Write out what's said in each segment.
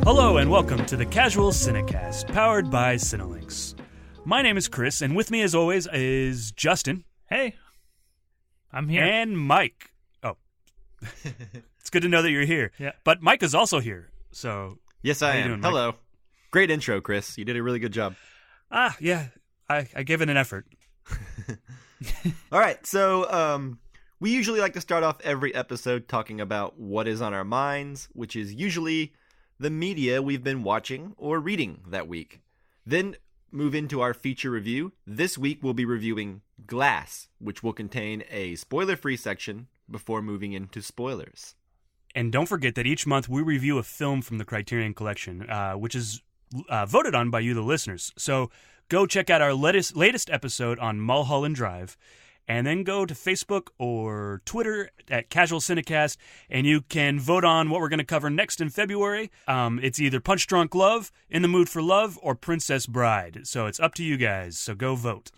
Hello and welcome to the Casual Cinecast, powered by Cinelinx. My name is Chris, and with me as always is Justin. Hey, I'm here. And Mike. Oh, it's good to know that you're here. Yeah. But Mike is also here, so... Yes, I am. Doing, Mike? Hello. Great intro, Chris. You did a really good job. Yeah, I gave it an effort. All right, so we usually like to start off every episode talking about what is on our minds, which is usually the media we've been watching or reading that week. Then move into our feature review. This week we'll be reviewing Glass, which will contain a spoiler-free section before moving into spoilers. And don't forget that each month we review a film from the Criterion Collection, which is voted on by you, the listeners. So go check out our latest episode on Mulholland Drive, and then go to Facebook or Twitter at Casual Cinecast, and you can vote on what we're going to cover next in February. It's either Punch Drunk Love, In the Mood for Love, or Princess Bride. So it's up to you guys, so go vote.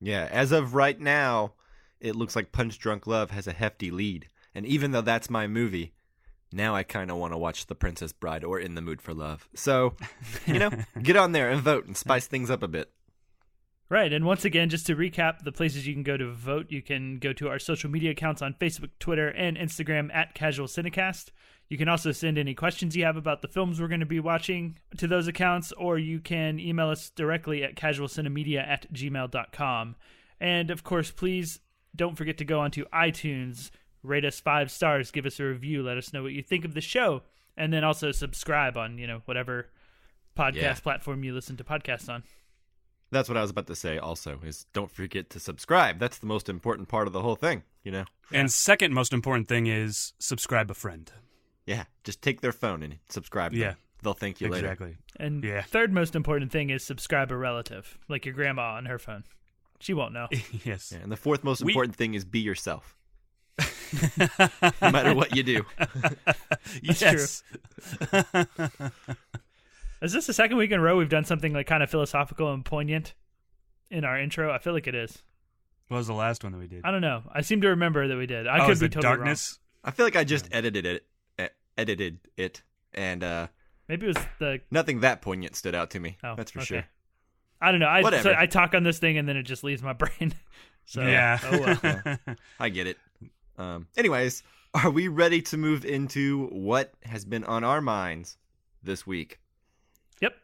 Yeah, as of right now, it looks like Punch Drunk Love has a hefty lead. And even though that's my movie, now I kind of want to watch The Princess Bride or In the Mood for Love. So, get on there and vote and spice things up a bit. Right, and once again, just to recap the places you can go to vote, you can go to our social media accounts on Facebook, Twitter, and Instagram at Casual Cinecast. You can also send any questions you have about the films we're going to be watching to those accounts, or you can email us directly at casualcinemedia@gmail.com. And, of course, please don't forget to go onto iTunes, rate us 5 stars, give us a review, let us know what you think of the show, and then also subscribe on, whatever podcast platform you listen to podcasts on. That's what I was about to say also, is don't forget to subscribe. That's the most important part of the whole thing, And second most important thing is subscribe a friend. Yeah, just take their phone and subscribe them. Yeah. They'll thank you later. Exactly. And third most important thing is subscribe a relative, like your grandma on her phone. She won't know. Yes. Yeah, and the fourth most important thing is be yourself. No matter what you do. Yes. True. Is this the second week in a row we've done something like kind of philosophical and poignant in our intro? I feel like it is. What was the last one that we did? I don't know. I seem to remember that we did. I could be totally Darkness? I feel like I just edited it, and maybe it was the... nothing that poignant stood out to me. Oh, that's for okay. sure. I don't know. Whatever. I talk on this thing and then it just leaves my brain. So, yeah. Oh, well. I get it. Anyways, are we ready to move into what has been on our minds this week? Yep.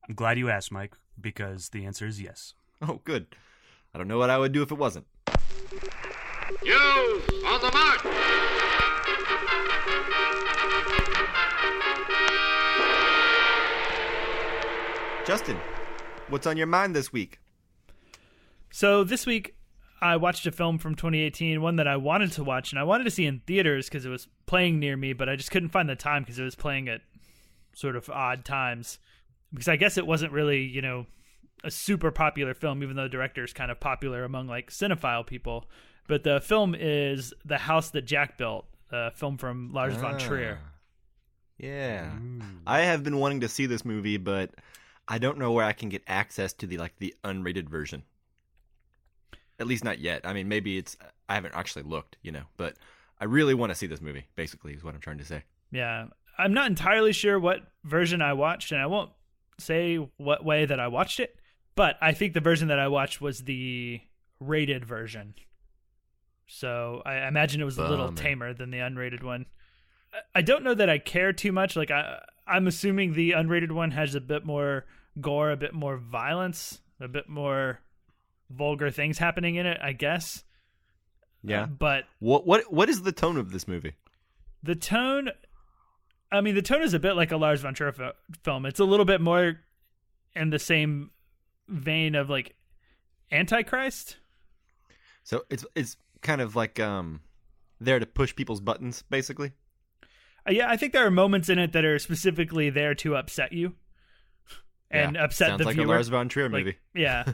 I'm glad you asked, Mike, because the answer is yes. Oh, good. I don't know what I would do if it wasn't. You on the mark! Justin, what's on your mind this week? So this week, I watched a film from 2018, one that I wanted to watch, and I wanted to see in theaters because it was playing near me, but I just couldn't find the time because it was playing at sort of odd times. Because I guess it wasn't really, a super popular film, even though the director is kind of popular among, like, cinephile people. But the film is The House That Jack Built, a film from Lars von Trier. Yeah. I have been wanting to see this movie, but I don't know where I can get access to the unrated version. At least not yet. I mean, maybe I haven't actually looked, but I really want to see this movie, basically, is what I'm trying to say. Yeah. I'm not entirely sure what version I watched, and I won't say what way that I watched it, but I think the version that I watched was the rated version. So I imagine it was a little tamer than the unrated one. I don't know that I care too much. Like, I'm assuming the unrated one has a bit more gore, a bit more violence, a bit more vulgar things happening in it, I guess. Yeah. But what is the tone of this movie? The tone is a bit like a Lars von Trier film. It's a little bit more in the same vein of like Antichrist. So it's kind of like there to push people's buttons, basically. Yeah, I think there are moments in it that are specifically there to upset you and upset the viewer. Sounds like a Lars von Trier movie. Yeah.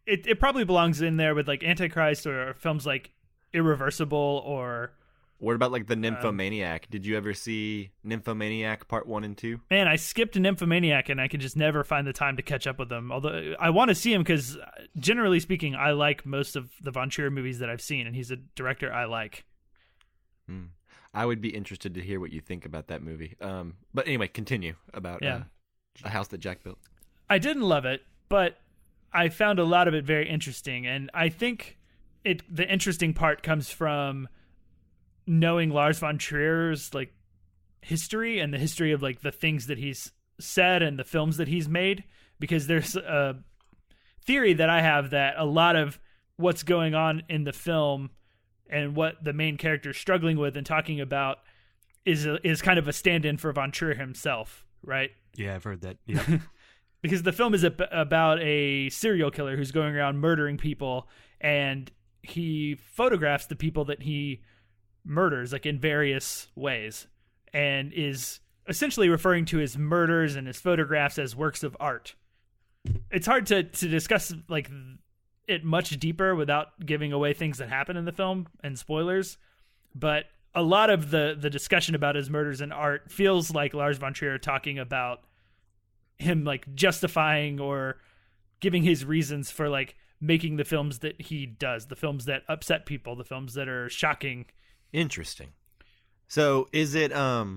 It probably belongs in there with like Antichrist or films like Irreversible or... What about like the Nymphomaniac? Did you ever see Nymphomaniac Part 1 and 2? Man, I skipped Nymphomaniac and I can just never find the time to catch up with them. Although I want to see him because generally speaking, I like most of the Von Trier movies that I've seen and he's a director I like. I would be interested to hear what you think about that movie. But anyway, continue about A House That Jack Built. I didn't love it, but I found a lot of it very interesting, and I think the interesting part comes from knowing Lars von Trier's like history and the history of like the things that he's said and the films that he's made, because there's a theory that I have that a lot of what's going on in the film and what the main character is struggling with and talking about is kind of a stand-in for von Trier himself, right? Yeah, I've heard that. Yeah. Because the film is about a serial killer who's going around murdering people, and he photographs the people that he murders like in various ways, and is essentially referring to his murders and his photographs as works of art. It's hard to discuss like it much deeper without giving away things that happen in the film and spoilers, but a lot of the discussion about his murders and art feels like Lars von Trier talking about him like justifying or giving his reasons for like making the films that he does, the films that upset people, the films that are shocking. Interesting. So is it I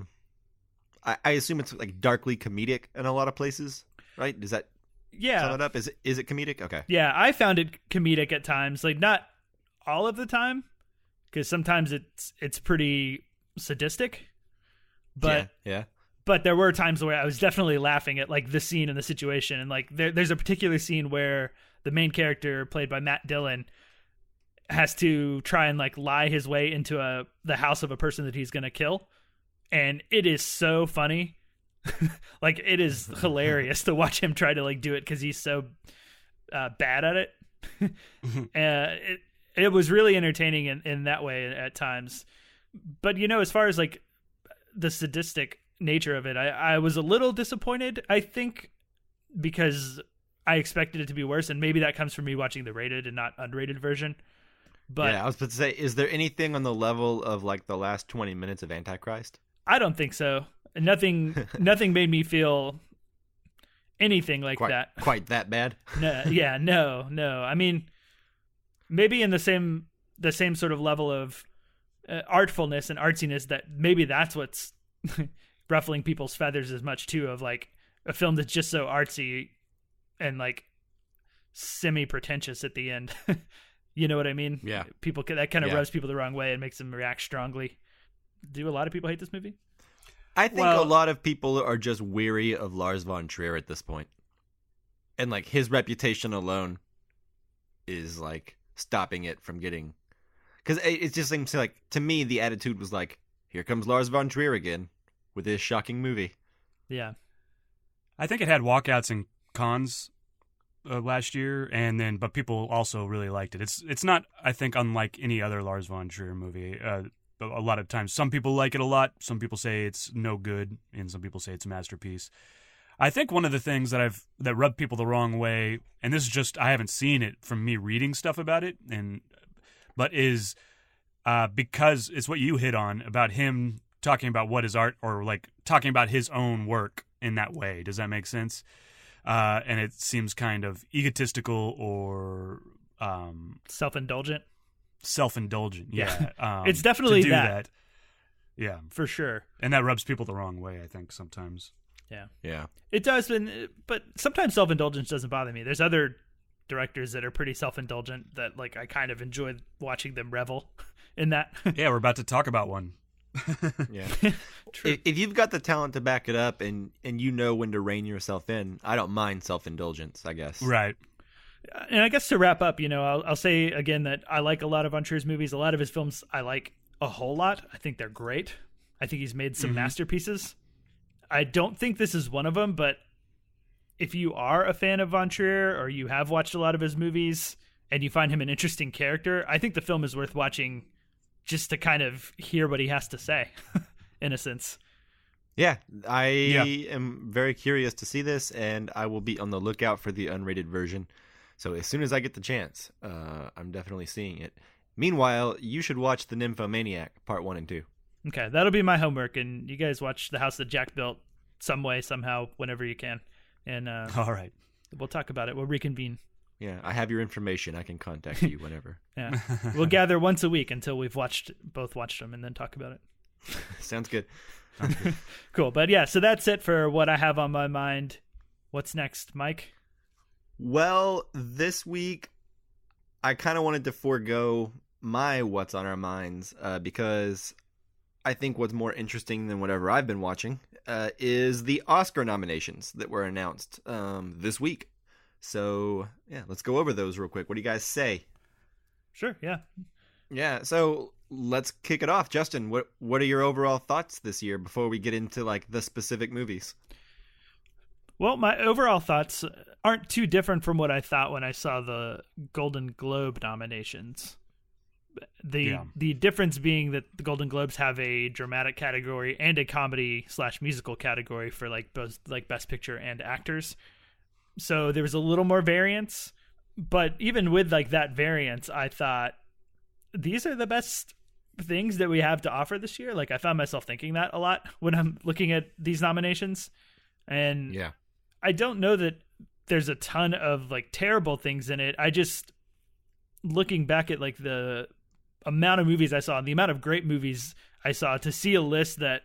assume it's like darkly comedic in a lot of places, right? Does that sum it up? Is it comedic? Okay. Yeah, I found it comedic at times, like not all of the time, because sometimes it's pretty sadistic. But yeah. But there were times where I was definitely laughing at like the scene and the situation, and like there's a particular scene where the main character, played by Matt Dillon, has to try and like lie his way into the house of a person that he's going to kill, and it is so funny. Like it is hilarious to watch him try to like do it because he's so bad at it. It was really entertaining in that way at times. But as far as like the sadistic nature of it, I was a little disappointed, I think, because I expected it to be worse, and maybe that comes from me watching the rated and not unrated version. But yeah, I was about to say, is there anything on the level of like the last 20 minutes of Antichrist? I don't think so. Nothing made me feel anything like that. Quite that bad? No. I mean, maybe in the same sort of level of artfulness and artsiness, that maybe that's what's ruffling people's feathers as much too, of like a film that's just so artsy and like semi-pretentious at the end. You know what I mean? Yeah. That kind of rubs people the wrong way and makes them react strongly. Do a lot of people hate this movie? I think a lot of people are just weary of Lars von Trier at this point. And like his reputation alone is like stopping it from getting, because it just seems like, to me, the attitude was like, here comes Lars von Trier again with his shocking movie. Yeah. I think it had walkouts and cons last year, but people also really liked it. It's not, I think, unlike any other Lars von Trier movie. A lot of times, some people like it a lot. Some people say it's no good, and some people say it's a masterpiece. I think one of the things that rubbed people the wrong way, and this is just, I haven't seen it from me reading stuff about it, but is because it's what you hit on about him talking about what is art, or like talking about his own work in that way. Does that make sense? And it seems kind of egotistical or self-indulgent. Yeah. It's definitely to do that. Yeah, for sure. And that rubs people the wrong way, I think, sometimes. Yeah. It does, but sometimes self-indulgence doesn't bother me. There's other directors that are pretty self-indulgent that like I kind of enjoy watching them revel in that. Yeah, we're about to talk about one. Yeah. True. If you've got the talent to back it up and you know when to rein yourself in, I don't mind self-indulgence, I guess. Right. And I guess to wrap up, I'll say again that I like a lot of von Trier's movies. A lot of his films I like a whole lot. I think they're great. I think he's made some masterpieces. I don't think this is one of them, but if you are a fan of von Trier or you have watched a lot of his movies and you find him an interesting character, I think the film is worth watching just to kind of hear what he has to say, in a sense. Yeah, I am very curious to see this, and I will be on the lookout for the unrated version. So as soon as I get the chance, I'm definitely seeing it. Meanwhile, you should watch The Nymphomaniac, Part 1 and 2. Okay, that'll be my homework, and you guys watch The House That Jack Built some way, somehow, whenever you can. And all right, we'll talk about it. We'll reconvene. Yeah, I have your information. I can contact you whenever. Yeah, we'll gather once a week until we've both watched them, and then talk about it. Sounds good. Cool. But yeah, so that's it for what I have on my mind. What's next, Mike? Well, this week I kind of wanted to forego my what's on our minds because I think what's more interesting than whatever I've been watching is the Oscar nominations that were announced this week. So, yeah, let's go over those real quick. What do you guys say? Sure, yeah. Yeah, so let's kick it off. Justin, what are your overall thoughts this year before we get into like the specific movies? Well, my overall thoughts aren't too different from what I thought when I saw the Golden Globe nominations. The difference being that the Golden Globes have a dramatic category and a comedy/musical category for like both like Best Picture and actors. So there was a little more variance, but even with like that variance, I thought these are the best things that we have to offer this year. Like I found myself thinking that a lot when I'm looking at these nominations. And yeah, I don't know that there's a ton of like terrible things in it. I just, looking back at like the amount of movies I saw and the amount of great movies I saw, to see a list that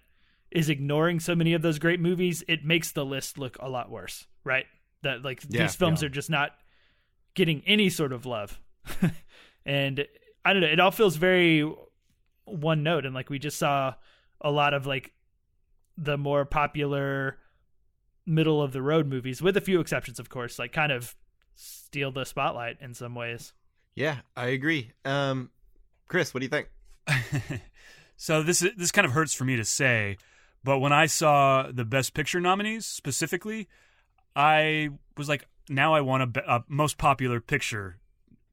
is ignoring so many of those great movies, it makes the list look a lot worse, right? That like these films are just not getting any sort of love. And I don't know, it all feels very one note. And like we just saw a lot of like the more popular middle of the road movies, with a few exceptions, of course, like kind of steal the spotlight in some ways. Yeah, I agree. Chris, what do you think? So this kind of hurts for me to say, but when I saw the Best Picture nominees specifically, I was like, now I want a most popular picture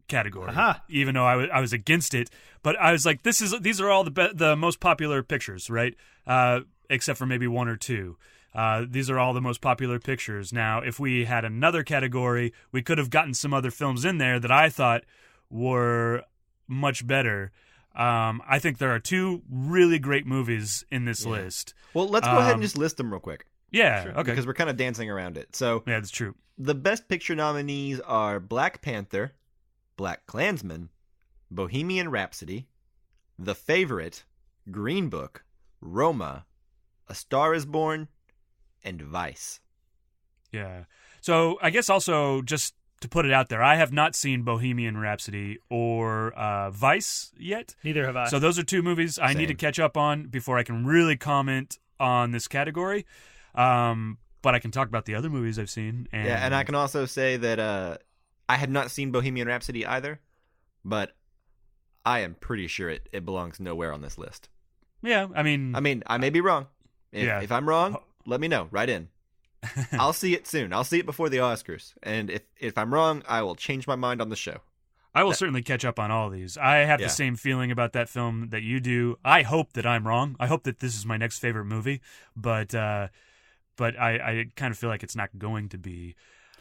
category, even though I was against it. But I was like, these are all the most popular pictures, right? Except for maybe one or two. These are all the most popular pictures. Now, if we had another category, we could have gotten some other films in there that I thought were much better. I think there are two really great movies in this list. Well, let's go ahead and just list them real quick. Yeah, sure. Okay. Because we're kind of dancing around it. So yeah, that's true. The Best Picture nominees are Black Panther, Black Klansman, Bohemian Rhapsody, The Favorite, Green Book, Roma, A Star is Born, and Vice. Yeah. So I guess also just to put it out there, I have not seen Bohemian Rhapsody or Vice yet. Neither have I. So those are two movies I need to catch up on before I can really comment on this category. But I can talk about the other movies I've seen. And I can also say that I had not seen Bohemian Rhapsody either, but I am pretty sure it belongs nowhere on this list. Yeah, I mean, I may be wrong. If I'm wrong, let me know. Write in. I'll see it soon. I'll see it before the Oscars. And if I'm wrong, I will change my mind on the show. I will certainly catch up on all these. I have the same feeling about that film that you do. I hope that I'm wrong. I hope that this is my next favorite movie, but I kind of feel like it's not going to be.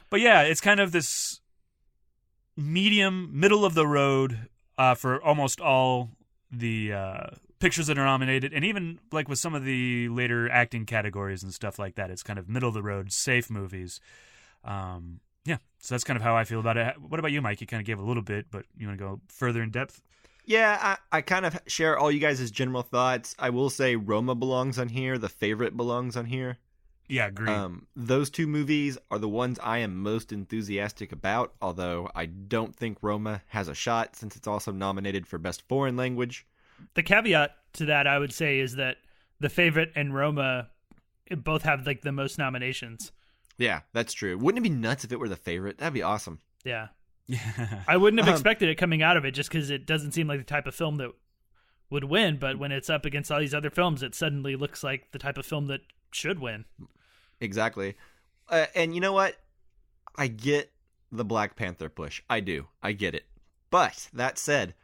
But yeah, it's kind of this middle of the road for almost all the pictures that are nominated, and even like with some of the later acting categories and stuff like that, it's kind of middle of the road, safe movies. Yeah, so that's kind of how I feel about it. What about you, Mike? You kind of gave a little bit, but you want to go further in depth? Yeah, I kind of share all you guys' general thoughts. I will say Roma belongs on here. The Favorite belongs on here. Yeah, agree. Those two movies are the ones I am most enthusiastic about, although I don't think Roma has a shot since it's also nominated for Best Foreign Language. The caveat to that, I would say, is that The Favorite and Roma both have like the most nominations. Yeah, that's true. Wouldn't it be nuts if it were The Favorite? That'd be awesome. Yeah. Yeah. I wouldn't have expected it coming out of it just because it doesn't seem like the type of film that would win, but when it's up against all these other films, it suddenly looks like the type of film that should win. Exactly. And you know what? I get the Black Panther push. I do. I get it. But that said,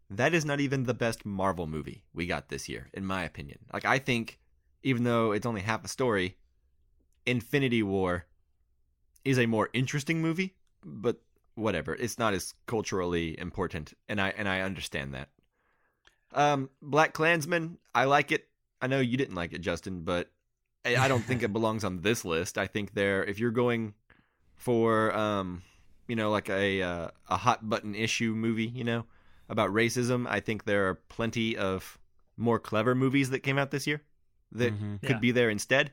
that is not even the best Marvel movie we got this year, in my opinion. Like, I think, even though it's only half a story, Infinity War is a more interesting movie, but whatever. It's not as culturally important, and I understand that. Black Klansman, I like it. I know you didn't like it, Justin, but I don't think it belongs on this list. I think if you're going for, like a hot button issue movie, about racism, I think there are plenty of more clever movies that came out this year that Mm-hmm. could be there instead.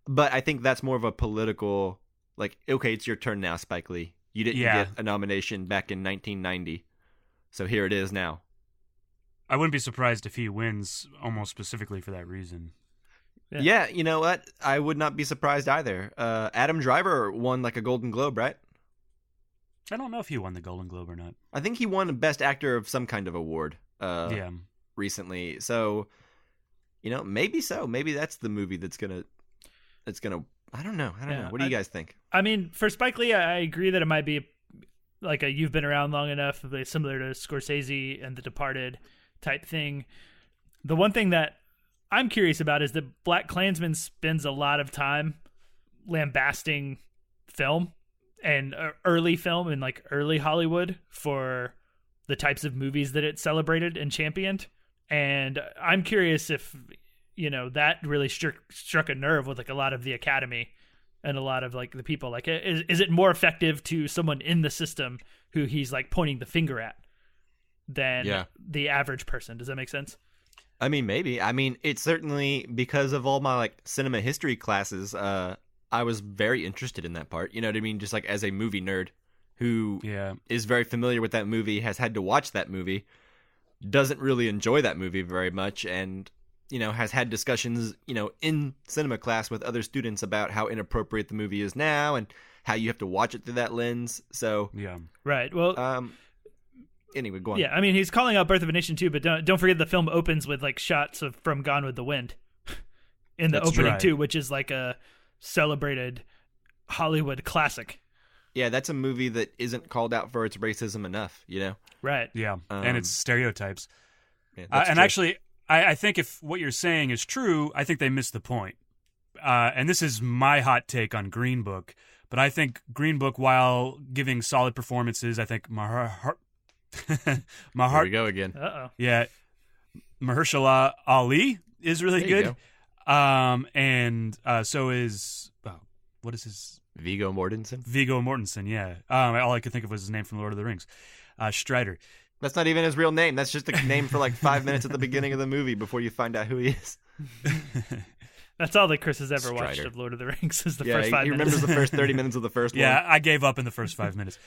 But I think that's more of a political, like, okay, it's your turn now, Spike Lee. You didn't get a nomination back in 1990, so here it is now. I wouldn't be surprised if he wins almost specifically for that reason. Yeah, you know what? I would not be surprised either. Adam Driver won like a Golden Globe, right? I don't know if he won the Golden Globe or not. I think he won Best Actor of some kind of award Yeah. recently. So, you know, maybe so. Maybe that's the movie that's gonna. I don't know. What do you guys think? I mean, for Spike Lee, I agree that it might be like a you've been around long enough, similar to Scorsese and The Departed type thing. The one thing that I'm curious about is that Black Klansman spends a lot of time lambasting film and early film and like early Hollywood for the types of movies that it celebrated and championed. And I'm curious if, you know, that really struck a nerve with like a lot of the Academy and a lot of like the people. Like, is it more effective to someone in the system who he's like pointing the finger at than the average person? Does that make sense? I mean, maybe. I mean, it's certainly because of all my like cinema history classes. I was very interested in that part. You know what I mean? Just like as a movie nerd who is very familiar with that movie, has had to watch that movie, doesn't really enjoy that movie very much, and, you know, has had discussions, you know, in cinema class with other students about how inappropriate the movie is now and how you have to watch it through that lens. So, right. Well, anyway, go on. Yeah, I mean, he's calling out Birth of a Nation too, but don't forget the film opens with like shots of from Gone with the Wind in the opening too, which is like a celebrated Hollywood classic. Yeah, that's a movie that isn't called out for its racism enough, you know? Right. Yeah, and its stereotypes. Yeah, and actually, I think if what you're saying is true, I think they missed the point. And this is my hot take on Green Book, but I think Green Book, while giving solid performances, I think Here we go again. Yeah, Mahershala Ali is really There you good. And so is what is his Viggo Mortensen? Viggo Mortensen, yeah. All I could think of was his name from Lord of the Rings. Strider. That's not even his real name. That's just a name for like 5 minutes at the beginning of the movie before you find out who he is. That's all that Chris has ever Strider. watched of Lord of the Rings is the first 5 minutes. He remembers the first 30 minutes of the first one. Yeah, I gave up in the first 5 minutes.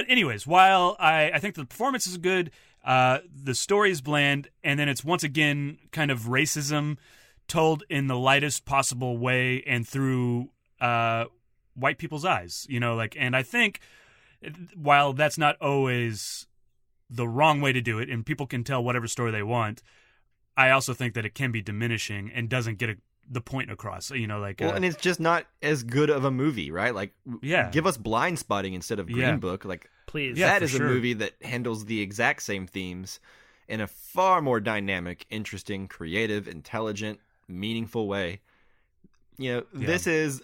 Anyways, while I think the performance is good, the story is bland, and then it's once again kind of racism told in the lightest possible way and through white people's eyes, you know, like, and I think while that's not always the wrong way to do it, and people can tell whatever story they want, I also think that it can be diminishing and doesn't get the point across, you know, like, well, and it's just not as good of a movie, right? Like, give us Blind Spotting instead of Green Book, like, please. That is a movie that handles the exact same themes in a far more dynamic, interesting, creative, intelligent, meaningful way. You know, this is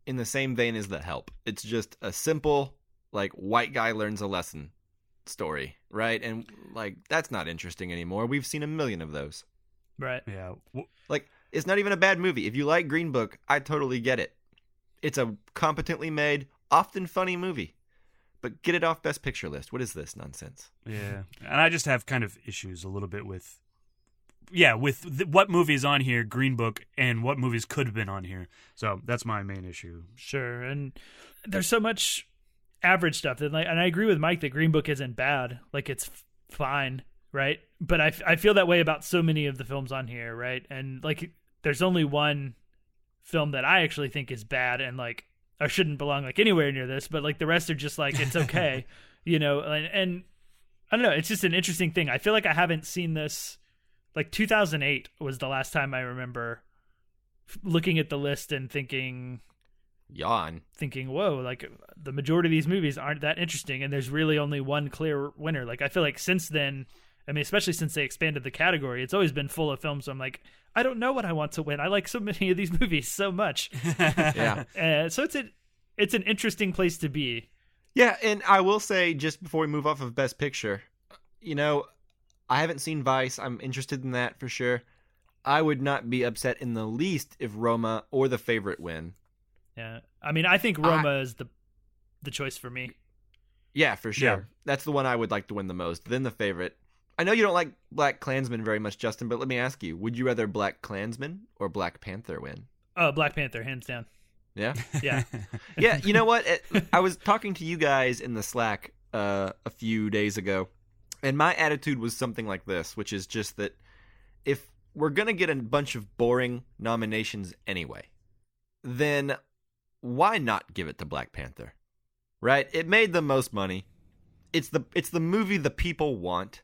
in the same vein as The Help. It's just a simple, like, white guy learns a lesson story, right? And, like, that's not interesting anymore. We've seen a million of those. Right. Yeah. Like, it's not even a bad movie. If you like Green Book, I totally get it. It's a competently made, often funny movie. But get it off Best Picture list. What is this nonsense? Yeah. And I just have kind of issues a little bit with what movies on here, Green Book, and what movies could have been on here. So that's my main issue. Sure. And there's so much average stuff that, like, and I agree with Mike that Green Book isn't bad. Like, it's fine, right? But I feel that way about so many of the films on here, right? And, like, there's only one film that I actually think is bad and, like, or shouldn't belong, like, anywhere near this, but, like, the rest are just, like, it's okay, you know? And I don't know, it's just an interesting thing. I feel like I haven't seen this, like, 2008 was the last time I remember looking at the list and thinking, whoa, like, the majority of these movies aren't that interesting, and there's really only one clear winner. Like, I feel like since then, I mean, especially since they expanded the category, it's always been full of films. So I'm like, I don't know what I want to win. I like so many of these movies so much. So it's an interesting place to be. Yeah, and I will say, just before we move off of Best Picture, you know, I haven't seen Vice. I'm interested in that for sure. I would not be upset in the least if Roma or The Favorite win. Yeah, I mean, I think Roma is the choice for me. Yeah, for sure. Yeah. That's the one I would like to win the most. Then The Favorite. I know you don't like Black Klansman very much, Justin, but let me ask you, would you rather Black Klansman or Black Panther win? Oh, Black Panther, hands down. Yeah? Yeah. Yeah, you know what? I was talking to you guys in the Slack a few days ago, and my attitude was something like this, which is just that if we're going to get a bunch of boring nominations anyway, then why not give it to Black Panther? Right? It made the most money. It's the movie the people want.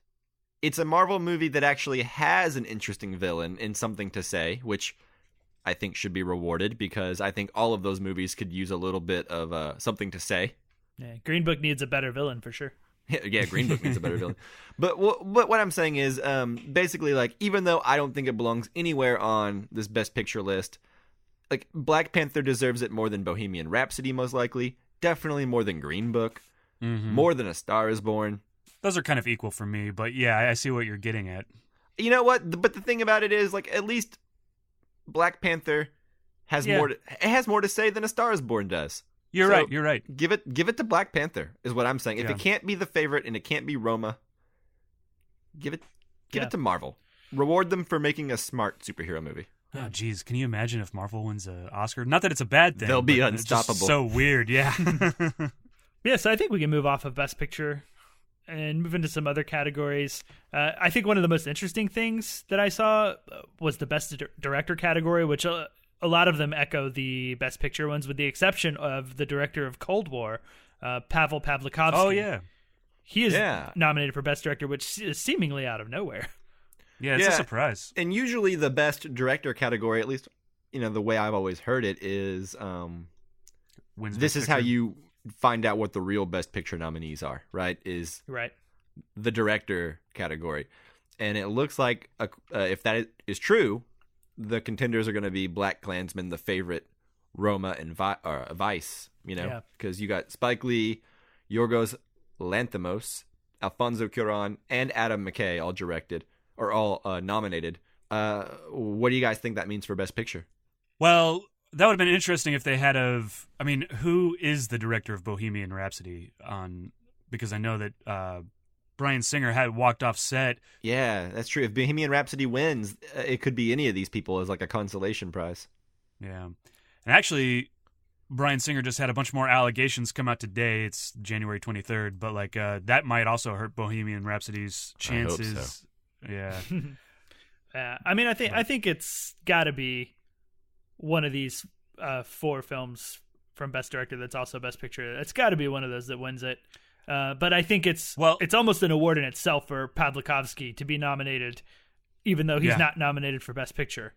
It's a Marvel movie that actually has an interesting villain and something to say, which I think should be rewarded because I think all of those movies could use a little bit of something to say. Yeah, Green Book needs a better villain for sure. Yeah, Green Book needs a better villain. But what I'm saying is, basically, like, even though I don't think it belongs anywhere on this Best Picture list, like, Black Panther deserves it more than Bohemian Rhapsody, most likely. Definitely more than Green Book. Mm-hmm. More than A Star is Born. Those are kind of equal for me, but yeah, I see what you're getting at. You know what? But the thing about it is, like, at least Black Panther has more to say than A Star is Born does. You're right. You're right. Give it to Black Panther is what I'm saying. If it can't be the favorite and it can't be Roma, give it to Marvel. Reward them for making a smart superhero movie. Oh, geez. Can you imagine if Marvel wins an Oscar? Not that it's a bad thing. They'll be but it's just unstoppable. so weird, yeah. Yeah, so I think we can move off of Best Picture and move into some other categories. I think one of the most interesting things that I saw was the Best Director category, which a lot of them echo the Best Picture ones, with the exception of the director of Cold War, Pavel Pavlikovsky. Oh, yeah. He is nominated for Best Director, which is seemingly out of nowhere. Yeah, it's a surprise. And usually the Best Director category, at least, the way I've always heard it is, this is how you find out what the real Best Picture nominees are, right? Is the director category. And it looks like, if that is true, the contenders are going to be Black Klansman, The Favorite, Roma, and Vice, because you got Spike Lee, Yorgos Lanthimos, Alfonso Cuarón, and Adam McKay all nominated. What do you guys think that means for Best Picture? Well, that would have been interesting if they had who is the director of Bohemian Rhapsody because I know that Bryan Singer had walked off set. Yeah, that's true. If Bohemian Rhapsody wins, it could be any of these people as like a consolation prize. Yeah. And actually, Bryan Singer just had a bunch more allegations come out today. It's January 23rd, but that might also hurt Bohemian Rhapsody's chances. I hope so. Yeah. I think it's got to be one of these 4 films from Best Director that's also Best Picture. It's got to be one of those that wins it. But I think it's almost an award in itself for Pavlikovsky to be nominated, even though he's not nominated for Best Picture.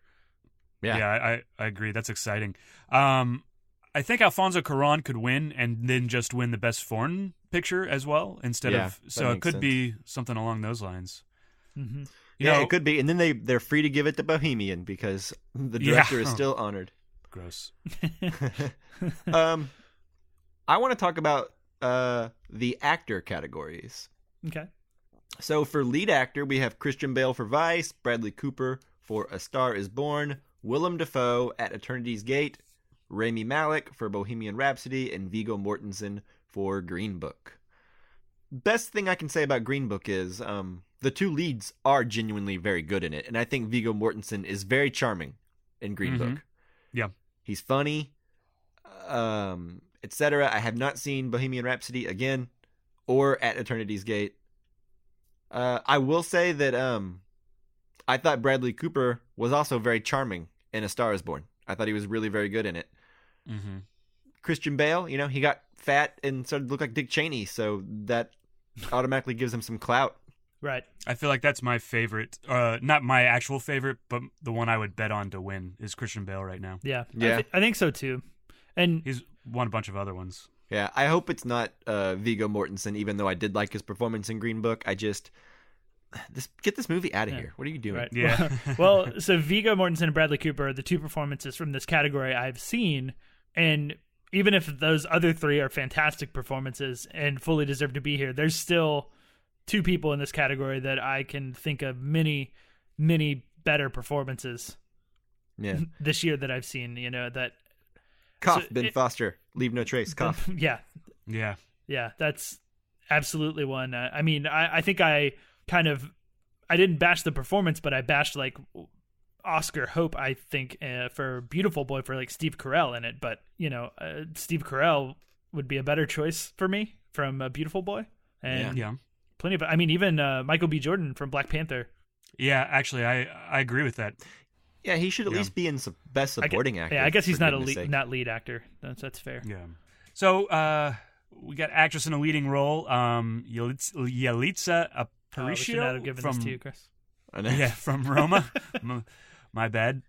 Yeah, I agree. That's exciting. I think Alfonso Cuarón could win and then just win the Best Foreign Picture as well instead of. So it could be something along those lines. Mm-hmm. It could be, and then they're free to give it to Bohemian because the director is still honored. Gross. I want to talk about the actor categories. Okay. So for lead actor, we have Christian Bale for Vice, Bradley Cooper for A Star is Born, Willem Dafoe at Eternity's Gate, Rami Malek for Bohemian Rhapsody, and Viggo Mortensen for Green Book. Best thing I can say about Green Book is the 2 leads are genuinely very good in it, and I think Viggo Mortensen is very charming in Green Book. Yeah. He's funny, etc. I have not seen Bohemian Rhapsody again or At Eternity's Gate. I will say that I thought Bradley Cooper was also very charming in A Star is Born. I thought he was really very good in it. Mm-hmm. Christian Bale, he got fat and started to look like Dick Cheney, so that automatically gives him some clout. Right. I feel like that's my favorite. Not my actual favorite, but the one I would bet on to win is Christian Bale right now. Yeah. I think so too. And he's won a bunch of other ones. Yeah, I hope it's not Viggo Mortensen, even though I did like his performance in Green Book. Get this movie out of here. What are you doing? Right. Yeah. Well, so Viggo Mortensen and Bradley Cooper are the 2 performances from this category I've seen, and even if those other 3 are fantastic performances and fully deserve to be here, there's still 2 people in this category that I can think of many, many better performances this year that I've seen, that... Cough, Ben Foster. Leave no trace. Cough. Yeah. Yeah. Yeah, that's absolutely one. I think I kind of I didn't bash the performance, but I bashed like Oscar hope, I think, for Beautiful Boy for like Steve Carell in it. But Steve Carell would be a better choice for me from Beautiful Boy. And plenty of, I mean, even Michael B. Jordan from Black Panther. Yeah, actually, I agree with that. Yeah, he should at least be in Best Supporting Actor. Yeah, I guess he's not lead actor. That's fair. Yeah. So we got actress in a leading role, Yalitza We should not have Aparicio given from this to you, Chris. from Roma. My bad.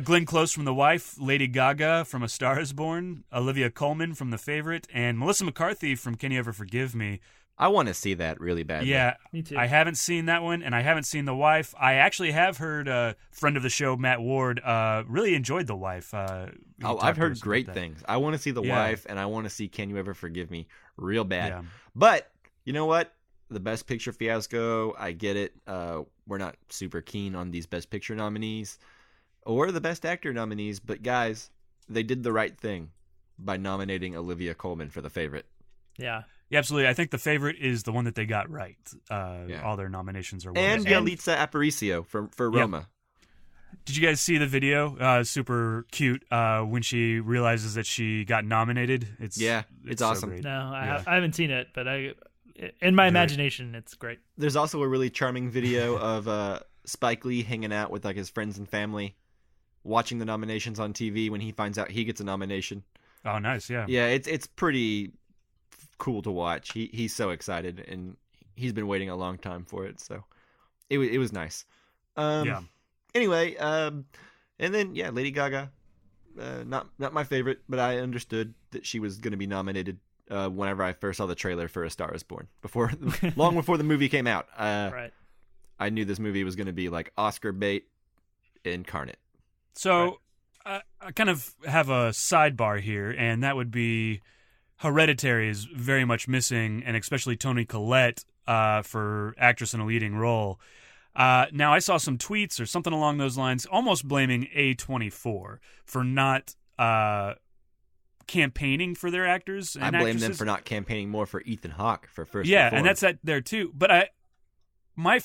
Glenn Close from The Wife, Lady Gaga from A Star Is Born, Olivia Colman from The Favorite, and Melissa McCarthy from Can You Ever Forgive Me? I want to see that really badly. Yeah, me too. I haven't seen that one, and I haven't seen The Wife. I actually have heard a friend of the show, Matt Ward, really enjoyed The Wife. I've heard great things. I want to see The Wife, and I want to see Can You Ever Forgive Me real bad. Yeah. But you know what? The Best Picture fiasco, I get it. We're not super keen on these Best Picture nominees or the Best Actor nominees, but guys, they did the right thing by nominating Olivia Colman for The Favorite. Yeah. Yeah, absolutely. I think The Favorite is the one that they got right. All their nominations are and well. Yalitza Aparicio for Roma. Did you guys see the video? Super cute when she realizes that she got nominated. It's awesome. No, So great. I haven't seen it, but in my imagination, it's great. There's also a really charming video of Spike Lee hanging out with like his friends and family, watching the nominations on TV when he finds out he gets a nomination. Oh, nice. Yeah. Yeah, it's pretty cool to watch. He's so excited, and he's been waiting a long time for it, so it was nice. Anyway, and then Lady Gaga, not my favorite, but I understood that she was going to be nominated whenever I first saw the trailer for A Star Is Born, long before the movie came out. Right. I knew this movie was going to be like Oscar bait incarnate. So I kind of have a sidebar here, and that would be Hereditary is very much missing, and especially Toni Collette for actress in a leading role. Now, I saw some tweets or something along those lines almost blaming A24 for not campaigning for their actors and I blame actresses. them for not campaigning more for Ethan Hawke for First Yeah, Reformed. and that's that there too. But my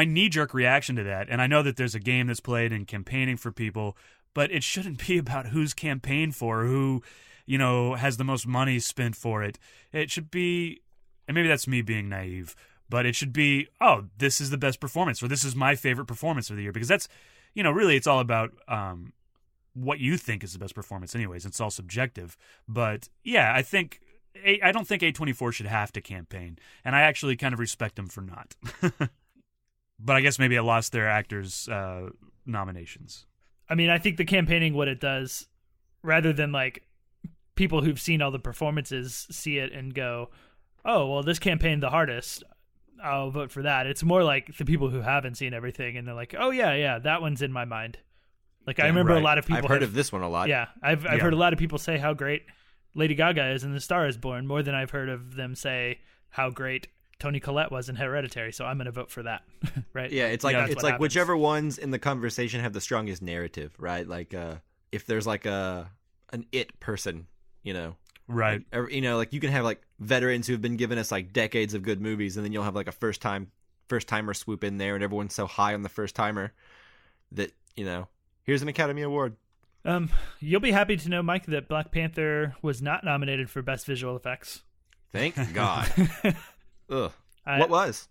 knee-jerk reaction to that, and I know that there's a game that's played in campaigning for people, but it shouldn't be about who's campaigned for, who has the most money spent for it. It should be, and maybe that's me being naive, but it should be, this is the best performance, or this is my favorite performance of the year, because that's, really it's all about what you think is the best performance anyways. It's all subjective. But yeah, I don't think A24 should have to campaign, and I actually kind of respect them for not. But I guess maybe it lost their actors' nominations. I mean, I think the campaigning, what it does, rather than like people who've seen all the performances see it and go, oh, well, this campaigned the hardest, I'll vote for that. It's more like the people who haven't seen everything and they're like, oh, yeah, that one's in my mind. Like, I remember a lot of people. I've heard of this one a lot. Yeah, I've heard a lot of people say how great Lady Gaga is in The Star Is Born, more than I've heard of them say how great Toni Collette was in Hereditary. So I'm going to vote for that, right? Yeah, it's like happens. whichever ones in the conversation have the strongest narrative, right? Like if there's like an it person, right? Like you can have like veterans who've been giving us like decades of good movies, and then you'll have like a first timer swoop in there, and everyone's so high on the first timer that here's an Academy Award. You'll be happy to know, Mike, that Black Panther was not nominated for Best Visual Effects. Thank God. Ugh. What was?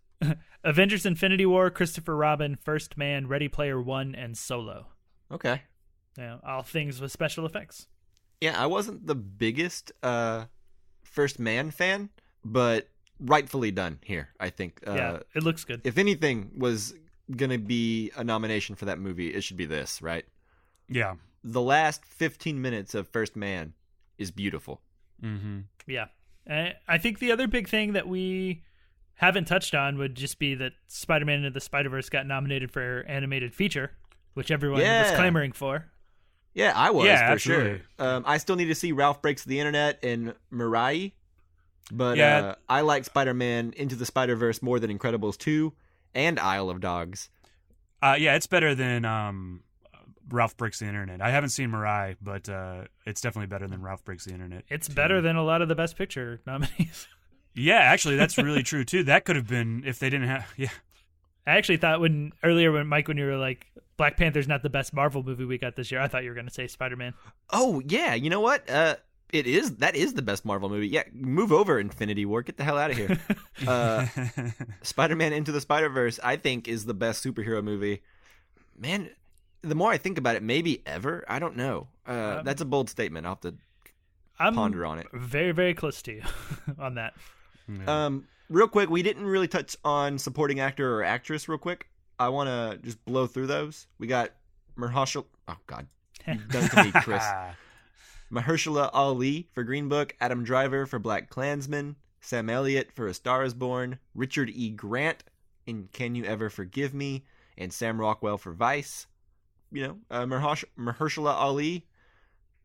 Avengers: Infinity War, Christopher Robin, First Man, Ready Player One, and Solo. Okay. All things with special effects. Yeah, I wasn't the biggest First Man fan, but rightfully done here, I think. It looks good. If anything was going to be a nomination for that movie, it should be this, right? Yeah. The last 15 minutes of First Man is beautiful. Mm-hmm. Yeah. I think the other big thing that we haven't touched on would just be that Spider-Man Into the Spider-Verse got nominated for animated feature, which everyone was clamoring for. Yeah, I was, for absolutely. Sure. I still need to see Ralph Breaks the Internet and Mirai, but I like Spider-Man Into the Spider-Verse more than Incredibles 2 and Isle of Dogs. It's better than Ralph Breaks the Internet. I haven't seen Mirai, but it's definitely better than Ralph Breaks the Internet. It's better than a lot of the Best Picture nominees. Yeah, actually, that's really true, too. That could have been, if they didn't have... Yeah. I actually thought when Mike, when you were like, Black Panther's not the best Marvel movie we got this year, I thought you were going to say Spider-Man. Oh, yeah. You know what? It is. That is the best Marvel movie. Yeah, move over, Infinity War. Get the hell out of here. Spider-Man Into the Spider-Verse, I think, is the best superhero movie. Man, the more I think about it, maybe ever. I don't know. That's a bold statement. I'll have to ponder on it. Very, very close to you on that. Yeah. Real quick, we didn't really touch on supporting actor or actress real quick. I want to just blow through those. We got Mahershala. Oh, God. You've done to me, Chris. Mahershala Ali for Green Book, Adam Driver for Black Klansman, Sam Elliott for A Star Is Born, Richard E. Grant in Can You Ever Forgive Me, and Sam Rockwell for Vice. Mahershala Ali,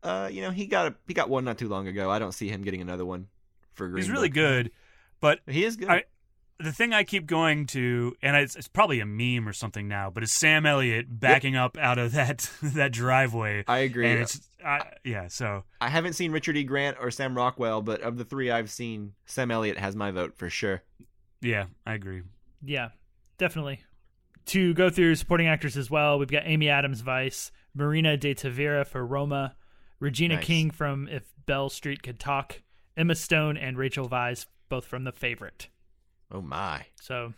he got one not too long ago. I don't see him getting another one for Green Book. He's really good, but he is good. The thing I keep going to, and it's probably a meme or something now, but is Sam Elliott backing up out of that driveway. I agree. And so I haven't seen Richard E. Grant or Sam Rockwell, but of the three I've seen, Sam Elliott has my vote for sure. Yeah, I agree. Yeah, definitely. To go through supporting actors as well, we've got Amy Adams, Vice, Marina de Tavira for Roma, Regina King from If Beale Street Could Talk, Emma Stone and Rachel Weisz, both from The Favorite. Oh my! So,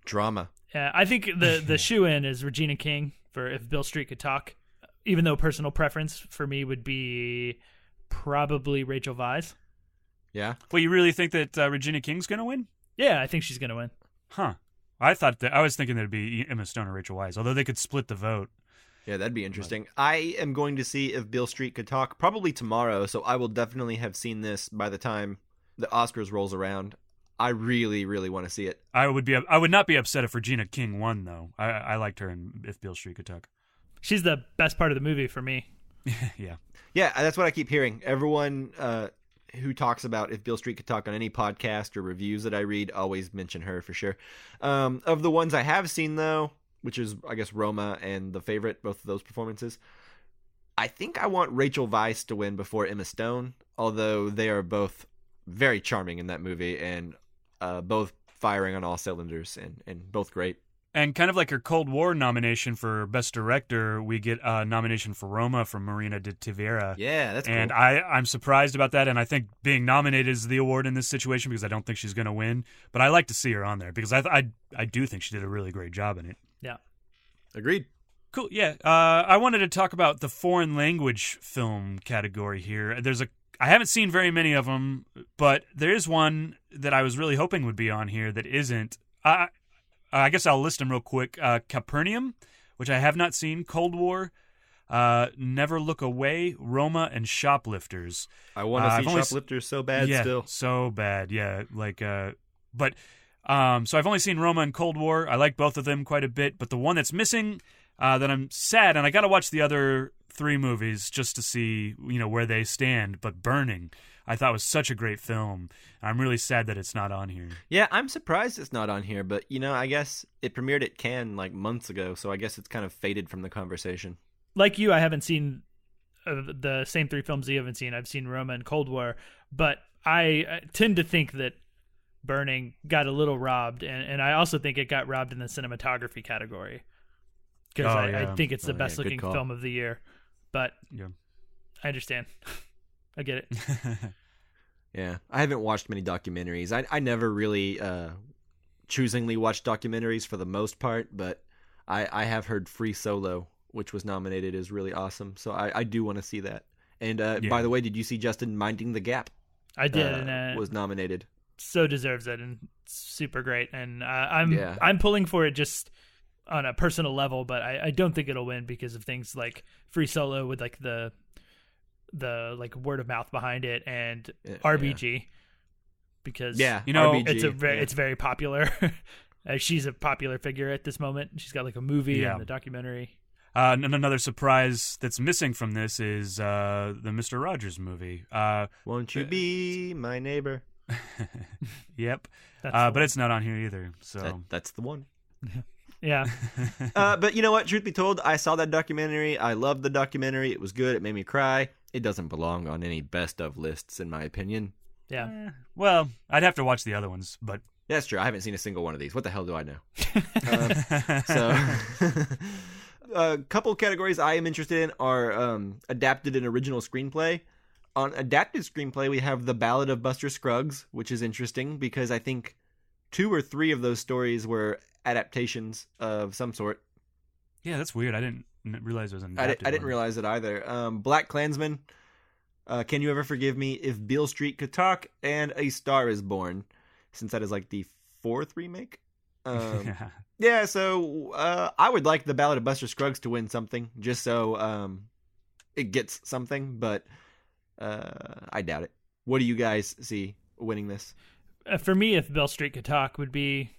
drama. I think the shoe-in is Regina King for If Beale Street Could Talk. Even though personal preference for me would be probably Rachel Weisz. Yeah. Well, you really think that Regina King's going to win? Yeah, I think she's going to win. Huh. I was thinking that it'd be Emma Stone or Rachel Weisz, although they could split the vote. Yeah, that'd be interesting. I am going to see If Beale Street Could Talk probably tomorrow, so I will definitely have seen this by the time the Oscars rolls around. I really, really want to see it. I would not be upset if Regina King won, though. I liked her in If Beale Street Could Talk. She's the best part of the movie for me. Yeah. Yeah, that's what I keep hearing. Everyone who talks about If Beale Street Could Talk on any podcast or reviews that I read always mention her for sure. Of the ones I have seen, though, which is, I guess, Roma and The Favorite, both of those performances, I think I want Rachel Weisz to win before Emma Stone, although they are both very charming in that movie and both firing on all cylinders and both great. And kind of like her Cold War nomination for Best Director, we get a nomination for Roma from Marina de Tavira. Yeah, that's cool. And I'm surprised about that, and I think being nominated is the award in this situation because I don't think she's going to win. But I like to see her on there because I do think she did a really great job in it. Yeah. Agreed. Cool, yeah. I wanted to talk about the foreign language film category here. I haven't seen very many of them, but there is one that I was really hoping would be on here that isn't. I guess I'll list them real quick. Capernaum, which I have not seen. Cold War, Never Look Away, Roma, and Shoplifters. I want to see Shoplifters so bad still. So bad, yeah. So I've only seen Roma and Cold War. I like both of them quite a bit, but the one that's missing that I'm sad, and I got to watch the other 3 movies just to see, where they stand. But Burning, I thought was such a great film. I'm really sad that it's not on here. Yeah, I'm surprised it's not on here, but I guess it premiered at Cannes months ago, so I guess it's kind of faded from the conversation. Like you, I haven't seen the same 3 films you haven't seen. I've seen Roma and Cold War, but I tend to think that Burning got a little robbed, and I also think it got robbed in the cinematography category because I think it's the best looking film of the year. But I understand. I get it. Yeah, I haven't watched many documentaries. I never really choosingly watch documentaries for the most part, but I have heard Free Solo, which was nominated, is really awesome. So I do want to see that. And by the way, did you see Justin Minding the Gap? I did. And was nominated. So deserves it and super great. And I'm pulling for it just on a personal level, but I don't think it'll win because of things like Free Solo with the word of mouth behind it and RBG because RBG, it's very popular. She's a popular figure at this moment. She's got a movie and a documentary. And another surprise that's missing from this is the Mr. Rogers movie. Won't you be my neighbor? Yep. But it's not on here either. So that's the one. Yeah. But you know what? Truth be told, I saw that documentary. I loved the documentary. It was good. It made me cry. It doesn't belong on any best of lists, in my opinion. Yeah. Well, I'd have to watch the other ones, but That's true. I haven't seen a single one of these. What the hell do I know? So, a couple categories I am interested in are adapted and original screenplay. On adapted screenplay, we have The Ballad of Buster Scruggs, which is interesting because I think 2 or 3 of those stories were adaptations of some sort. Yeah, that's weird. I didn't realize it was an I adapted didn't one. realize it either. Black Klansman, Can You Ever Forgive Me, If Beale Street Could Talk, and A Star Is Born, since that is like the 4th remake. Yeah, so I would like The Ballad of Buster Scruggs to win something, just so it gets something, but I doubt it. What do you guys see winning this? For me, If Beale Street Could Talk would be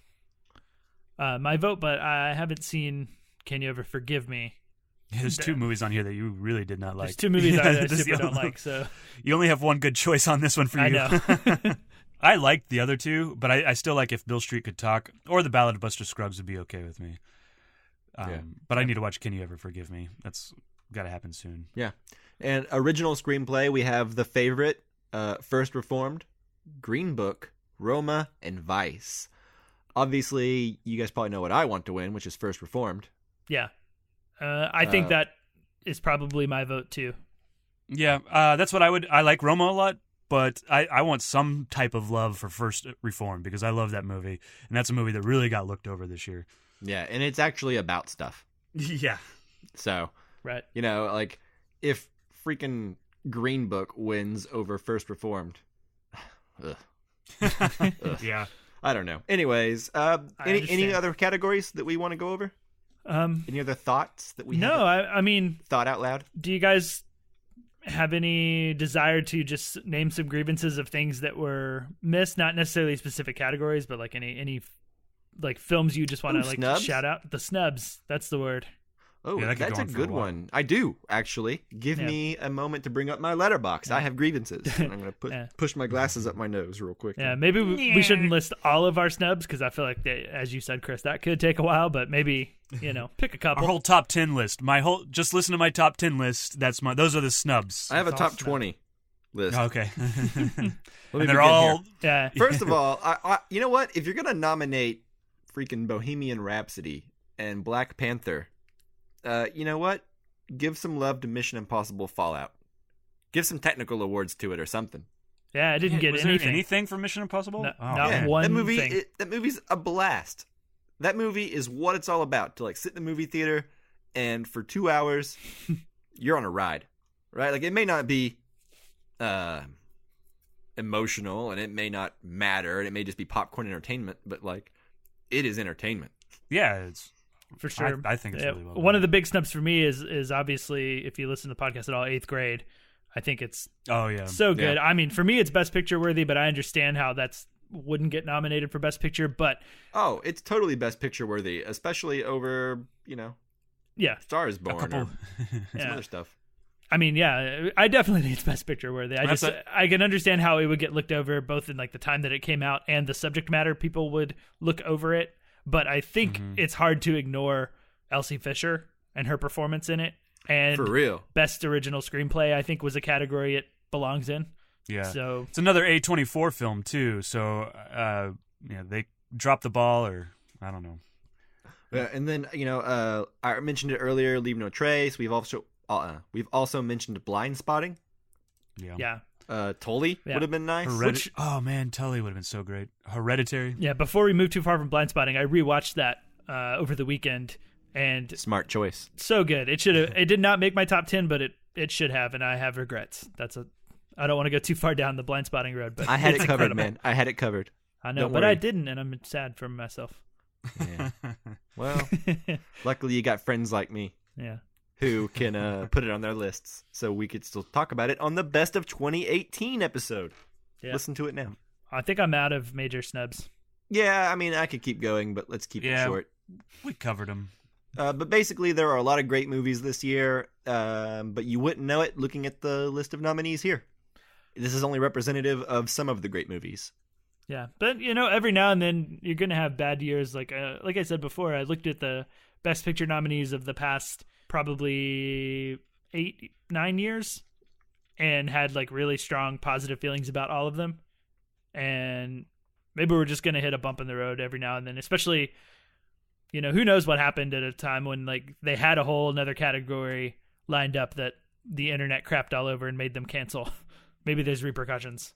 my vote, but I haven't seen Can You Ever Forgive Me? Yeah, there's 2 movies on here that you really did not like. There's 2 movies I This is super the don't only- like, so You only have one good choice on this one for you. I know. I liked the other 2, but I still like If Beale Street Could Talk, or The Ballad of Buster Scruggs would be okay with me. But I need to watch Can You Ever Forgive Me? That's got to happen soon. Yeah. And original screenplay, we have The Favorite, First Reformed, Green Book, Roma, and Vice. Obviously, you guys probably know what I want to win, which is First Reformed. yeah. I think that is probably my vote too. Yeah, that's what I like Roma a lot, but I want some type of love for First Reformed because I love that movie, and that's a movie that really got looked over this year. Yeah, and it's actually about stuff. Yeah. So, Right. you know, like, if freaking Green Book wins over First Reformed, ugh. Yeah. I don't know. Anyways, any understand. other categories that we want to go over? Any other thoughts that we No, haven't I mean, thought out loud? do you guys have any desire to just name some grievances of things that were missed? Not necessarily specific categories, but like any like films you just want to like snubs? shout out. The snubs, that's the word. Oh, Yeah, that could that's go a on for a good while. one. I do, actually. Give Yeah. me a moment to bring up my letterbox. I have grievances. And I'm going to Yeah. push my glasses up my nose real quick. Yeah, maybe we shouldn't list all of our snubs because I feel like, as you said, Chris, that could take a while. But maybe pick a couple. Our whole top 10 list. Just listen to my top 10 list. Those are the snubs. I have a It's all top 20 list. Okay. Let me And they're begin all Yeah, here. First of all, you know what? If you're going to nominate freaking Bohemian Rhapsody and Black Panther, you know what? Give some love to Mission Impossible Fallout. Give some technical awards to it or something. yeah, I didn't get was there anything. anything from Mission Impossible? No, Oh, not man. one that movie, thing. that movie's a blast. That movie is what it's all about. To like sit in the movie theater and for 2 hours, you're on a ride, right? Like it may not be emotional and it may not matter and it may just be popcorn entertainment, but like it is entertainment. Yeah, it's For sure. I think it's really well done. One of the big snubs for me is obviously, if you listen to the podcast at all, 8th Grade. I think it's Oh yeah. so good. Yeah. I mean, for me, it's Best Picture worthy, but I understand how that's wouldn't get nominated for Best Picture. But Oh, it's totally Best Picture worthy, especially over, yeah, Star is Born couple- or some yeah. other stuff. I mean, yeah, I definitely think it's Best Picture worthy. That's I can understand how it would get looked over, both in like the time that it came out and the subject matter. People would look over it, but I think it's hard to ignore Elsie Fisher and her performance in it. And For real. Best Original Screenplay, I think, was a category it belongs in. Yeah. So It's another A24 film too, so they dropped the ball, or I don't know. Yeah, and then I mentioned it earlier. Leave No Trace. We've also mentioned Blind Spotting. yeah. Tully Yeah. would have been nice. Oh man, Tully would have been so great. Hereditary. Yeah, before we move too far from Blind Spotting, I rewatched that over the weekend, and Smart choice. so good. It should have. It did not make my top 10, but it should have, and I have regrets. I don't want to go too far down the Blind Spotting road, but I had it's it covered, incredible. man. I had it covered. I know, Don't but worry. I didn't, and I'm sad for myself. Yeah. Well, luckily you got friends like me Yeah. who can put it on their lists, so we could still talk about it on the Best of 2018 episode. Yeah. Listen to it now. I think I'm out of major snubs. Yeah, I mean, I could keep going, but let's keep it short. We covered them. But basically, there are a lot of great movies this year, but you wouldn't know it looking at the list of nominees here. This is only representative of some of the great movies. Yeah, but every now and then you're gonna have bad years. Like I said before, I looked at the Best Picture nominees of the past probably 8-9 years, and had like really strong positive feelings about all of them. And maybe we're just going to hit a bump in the road every now and then, especially, who knows what happened at a time when like they had a whole another category lined up that the internet crapped all over and made them cancel. Maybe there's repercussions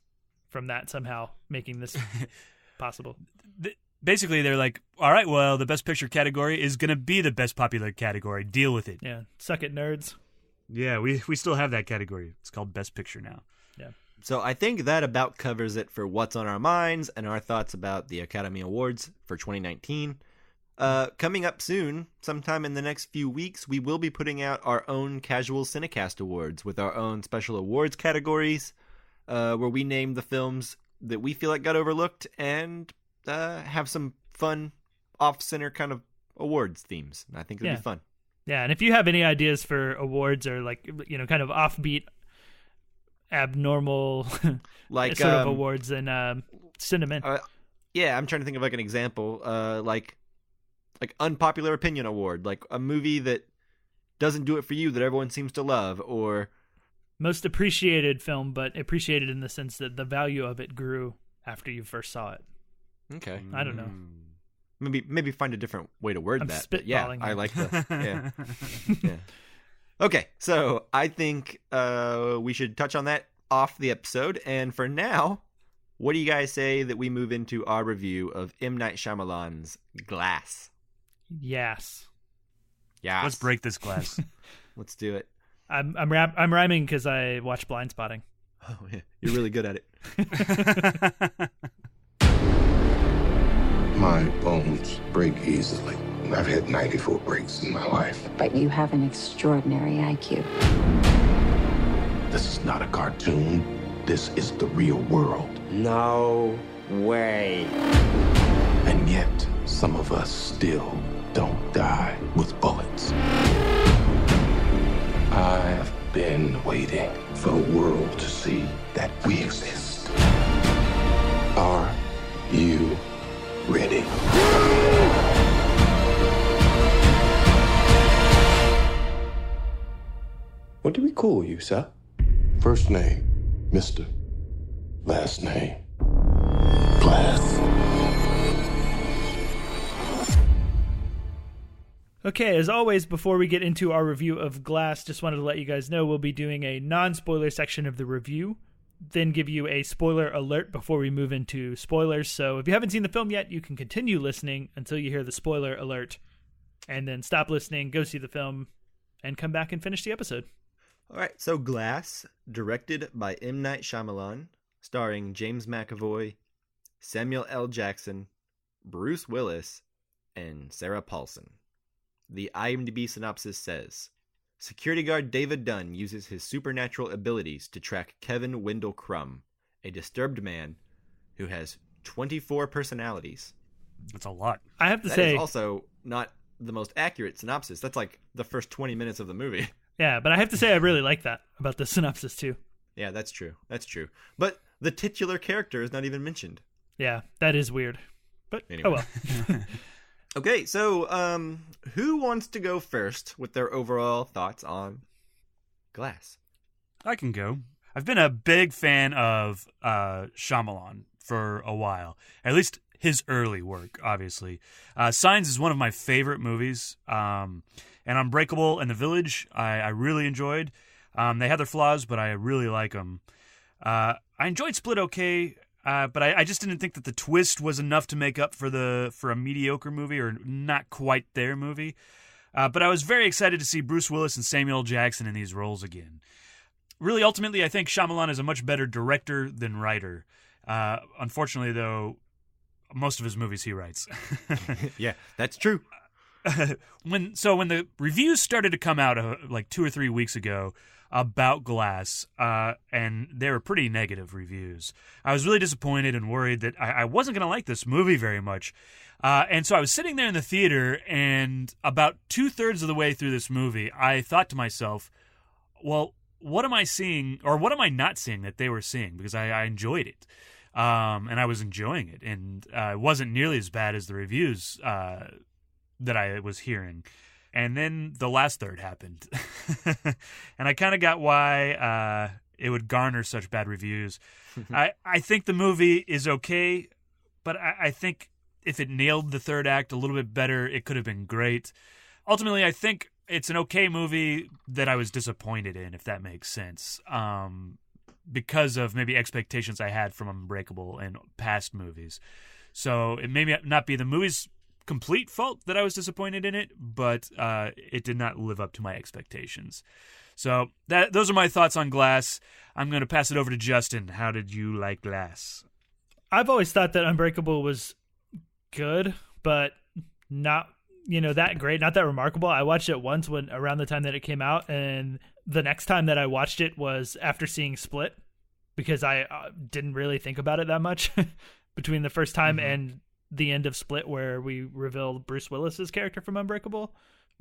from that somehow making this possible. Basically, they're like, all right, well, the best picture category is going to be the best popular category. Deal with it. Yeah. Suck it, nerds. Yeah, we still have that category. It's called best picture now. Yeah. So I think that about covers it for what's on our minds and our thoughts about the Academy Awards for 2019. Coming up soon, sometime in the next few weeks, we will be putting out our own Casual Cinecast Awards with our own special awards categories, where we name the films that we feel like got overlooked and have some fun off-center kind of awards themes. I think it'll be fun. Yeah, and if you have any ideas for awards or like kind of offbeat, abnormal like sort of awards, then send them in. Yeah, I'm trying to think of like an example, like unpopular opinion award, like a movie that doesn't do it for you that everyone seems to love, or most appreciated film, but appreciated in the sense that the value of it grew after you first saw it. Okay, I don't know. Maybe find a different way to word I'm that. But yeah, spitballing I here. like the yeah. Okay, so I think we should touch on that off the episode. And for now, what do you guys say that we move into our review of M. Night Shyamalan's Glass? Yes. Yeah. Let's break this glass. Let's do it. I'm rhyming because I watched Blind Spotting. Oh yeah, you're really good at it. My bones break easily. I've had 94 breaks in my life. But you have an extraordinary IQ. This is not a cartoon. This is the real world. No way. And yet, some of us still don't die with bullets. I've been waiting for the world to see that we exist. Are you ready? What do we call you, sir? First name, Mr. Last name, Glass. Okay, as always, before we get into our review of Glass, just wanted to let you guys know we'll be doing a non-spoiler section of the review, then give you a spoiler alert before we move into spoilers. So if you haven't seen the film yet, you can continue listening until you hear the spoiler alert, and then stop listening, go see the film, and come back and finish the episode. All right, so Glass, directed by M. Night Shyamalan, starring James McAvoy, Samuel L. Jackson, Bruce Willis, and Sarah Paulson. The IMDb synopsis says, security guard David Dunn uses his supernatural abilities to track Kevin Wendell Crumb, a disturbed man who has 24 personalities. That's a lot. I have to That say, is also not the most accurate synopsis. That's like the first 20 minutes of the movie. yeah, but I have to say I really like that about the synopsis too. Yeah, that's true. That's true. But the titular character is not even mentioned. Yeah, that is weird. But Anyway. oh well. Okay, so who wants to go first with their overall thoughts on Glass? I can go. I've been a big fan of Shyamalan for a while, at least his early work, obviously. Signs is one of my favorite movies, and Unbreakable and The Village I really enjoyed. They had their flaws, but I really like them. I enjoyed Split okay, but I just didn't think that the twist was enough to make up for a mediocre movie or not quite there movie. But I was very excited to see Bruce Willis and Samuel L. Jackson in these roles again. Really, ultimately, I think Shyamalan is a much better director than writer. Unfortunately, though, most of his movies he writes. Yeah, that's true. When the reviews started to come out like 2 or 3 weeks ago about Glass, and they were pretty negative reviews, I was really disappointed and worried that I wasn't going to like this movie very much. And so I was sitting there in the theater, and about 2/3 of the way through this movie, I thought to myself, well, what am I seeing, or what am I not seeing that they were seeing? Because I enjoyed it, and I was enjoying it, and it wasn't nearly as bad as the reviews that I was hearing. And then the last third happened. And I kind of got why it would garner such bad reviews. I think the movie is okay, but I think if it nailed the third act a little bit better, it could have been great. Ultimately, I think it's an okay movie that I was disappointed in, if that makes sense, because of maybe expectations I had from Unbreakable and past movies. So it may not be the movie's complete fault that I was disappointed in it, but it did not live up to my expectations. So those are my thoughts on Glass. I'm going to pass it over to Justin. How did you like Glass? I've always thought that Unbreakable was good, but not that great, not that remarkable. I watched it once around the time that it came out, and the next time that I watched it was after seeing Split, because I didn't really think about it that much between the first time and the end of Split, where we revealed Bruce Willis's character from Unbreakable.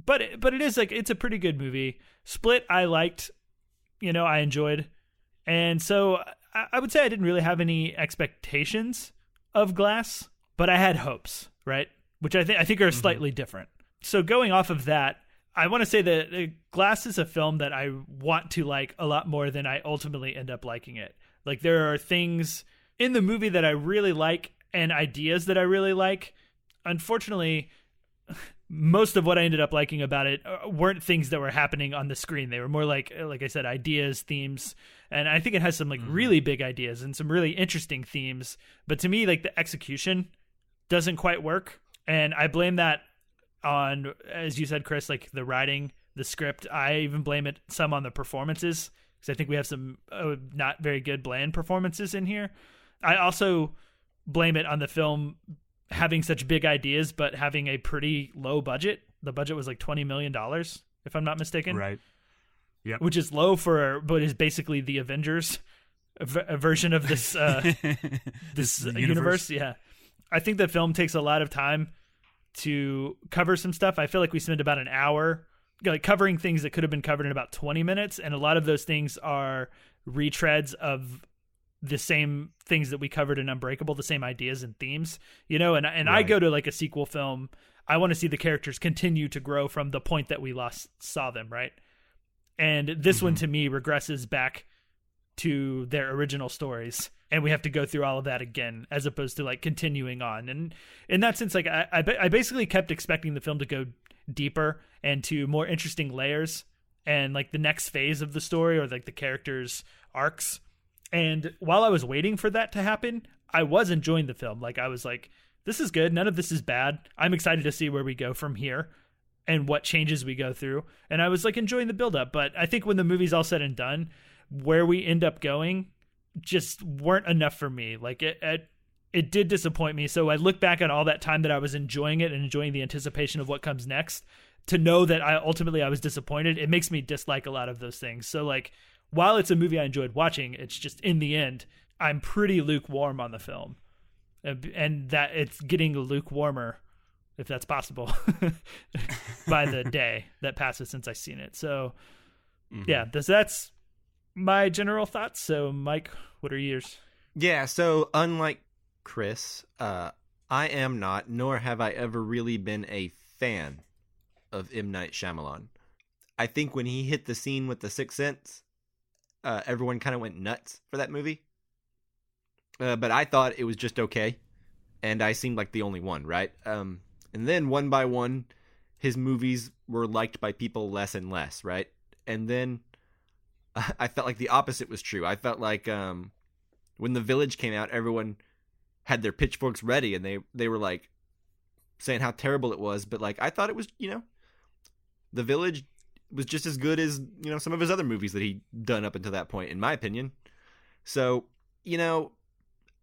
But it is it's a pretty good movie. Split I liked, I enjoyed, and so I would say I didn't really have any expectations of Glass, but I had hopes, right? Which I think are slightly different. So going off of that, I want to say that Glass is a film that I want to like a lot more than I ultimately end up liking it. Like, there are things in the movie that I really like and ideas that I really like. Unfortunately, most of what I ended up liking about it weren't things that were happening on the screen. They were more like I said, ideas, themes. And I think it has some really big ideas and some really interesting themes. But to me, the execution doesn't quite work. And I blame that on, as you said, Chris, the writing, the script. I even blame it some on the performances, because I think we have some not very good, bland performances in here. I also blame it on the film having such big ideas, but having a pretty low budget. The budget was $20 million, if I'm not mistaken. Right. Yeah. Which is low but is basically the Avengers a version of this this universe. Yeah. I think the film takes a lot of time to cover some stuff. I feel like we spent about an hour covering things that could have been covered in about 20 minutes. And a lot of those things are retreads of the same things that we covered in Unbreakable, the same ideas and themes, and right. I go to a sequel film. I want to see the characters continue to grow from the point that we last saw them. Right. And this one to me regresses back to their original stories, and we have to go through all of that again, as opposed to continuing on. And in that sense, I basically kept expecting the film to go deeper and to more interesting layers and the next phase of the story, or the characters' arcs. And while I was waiting for that to happen, I was enjoying the film. I was this is good. None of this is bad. I'm excited to see where we go from here and what changes we go through. And I was enjoying the buildup. But I think when the movie's all said and done, where we end up going just weren't enough for me. It did disappoint me. So I look back on all that time that I was enjoying it and enjoying the anticipation of what comes next, to know that I was disappointed. It makes me dislike a lot of those things. So while it's a movie I enjoyed watching, it's just, in the end, I'm pretty lukewarm on the film, and that it's getting lukewarmer, if that's possible, by the day that passes since I've seen it. So yeah, that's my general thoughts. So Mike, what are yours? Yeah, so unlike Chris, I am not, nor have I ever really been a fan of M. Night Shyamalan. I think when he hit the scene with The Sixth Sense, everyone kind of went nuts for that movie. But I thought it was just okay, and I seemed like the only one, right? And then one by one, his movies were liked by people less and less, right? And then I felt like the opposite was true. I felt like when The Village came out, everyone had their pitchforks ready, and they were saying how terrible it was. But I thought it was, The Village was just as good as some of his other movies that he'd done up until that point, in my opinion. So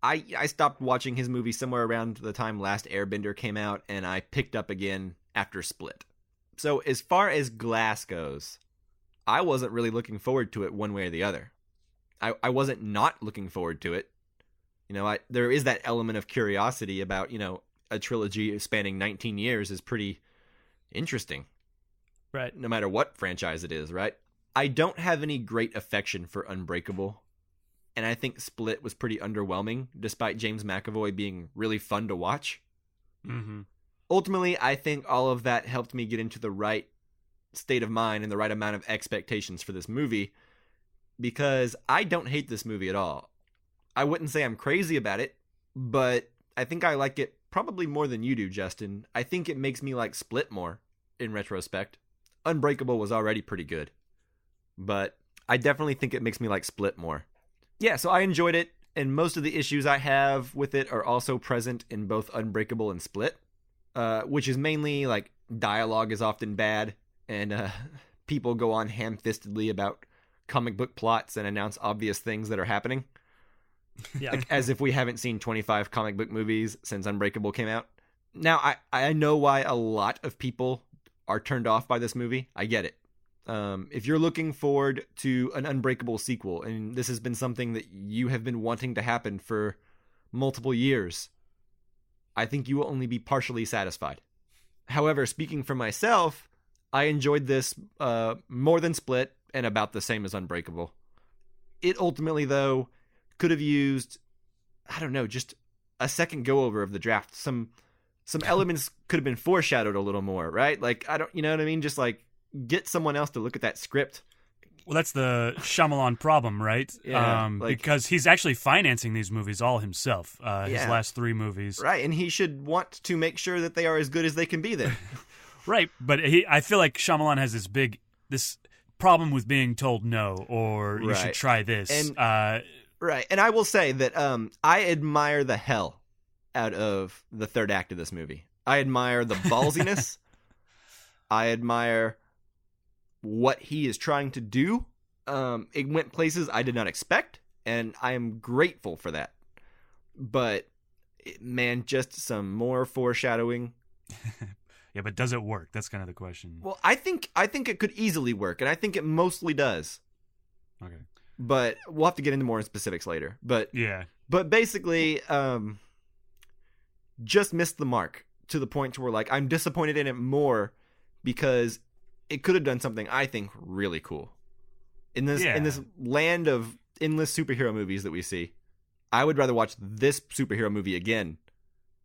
I stopped watching his movie somewhere around the time Last Airbender came out, and I picked up again after Split. So as far as Glass goes, I wasn't really looking forward to it one way or the other. I wasn't not looking forward to it. There is that element of curiosity about, a trilogy spanning 19 years is pretty interesting. Right. No matter what franchise it is, right? I don't have any great affection for Unbreakable, and I think Split was pretty underwhelming, despite James McAvoy being really fun to watch. Mm-hmm. Ultimately, I think all of that helped me get into the right state of mind and the right amount of expectations for this movie, because I don't hate this movie at all. I wouldn't say I'm crazy about it, but I think I like it probably more than you do, Justin. I think it makes me like Split more in retrospect. Unbreakable was already pretty good, but I definitely think it makes me like Split more. Yeah, so I enjoyed it, and most of the issues I have with it are also present in both Unbreakable and Split, which is mainly like dialogue is often bad, and people go on ham-fistedly about comic book plots and announce obvious things that are happening. Yeah. Like, as if we haven't seen 25 comic book movies since Unbreakable came out. Now, I know why a lot of people are turned off by this movie. I get it. If you're looking forward to an Unbreakable sequel, and this has been something that you have been wanting to happen for multiple years, I think you will only be partially satisfied. However, speaking for myself, I enjoyed this more than Split and about the same as Unbreakable. It ultimately, though, could have used, I don't know, just a second go-over of the draft. Some elements could have been foreshadowed a little more, right? Like, you know what I mean? Just like, get someone else to look at that script. Well, that's the Shyamalan problem, right? Yeah, because he's actually financing these movies all himself, his last 3 movies. Right, and he should want to make sure that they are as good as they can be then. Right, but I feel like Shyamalan has this problem with being told no, or you should try this. And, right, and I will say that I admire the hell out of the third act of this movie. I admire the ballsiness. I admire what he is trying to do. It went places I did not expect, and I am grateful for that. But, man, just some more foreshadowing. Yeah, but does it work? That's kind of the question. Well, I think it could easily work, and I think it mostly does. Okay. But we'll have to get into more specifics later. But yeah. But basically, just missed the mark to the point to where, like, I'm disappointed in it more because it could have done something I think really cool. In this land of endless superhero movies that we see, I would rather watch this superhero movie again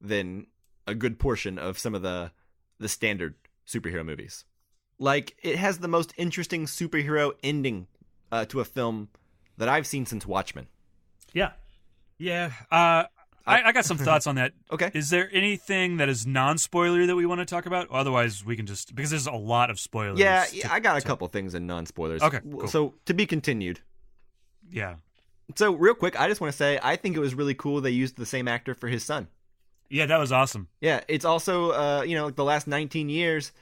than a good portion of some of the standard superhero movies. Like, it has the most interesting superhero ending to a film that I've seen since Watchmen. Yeah. Yeah. I got some thoughts on that. Okay. Is there anything that is non-spoilery that we want to talk about? Otherwise, we can just... Because there's a lot of spoilers. Yeah, I got a couple things in non-spoilers. Okay, cool. So, to be continued. Yeah. So, real quick, I just want to say, I think it was really cool they used the same actor for his son. Yeah, that was awesome. Yeah, it's also, like the last 19 years,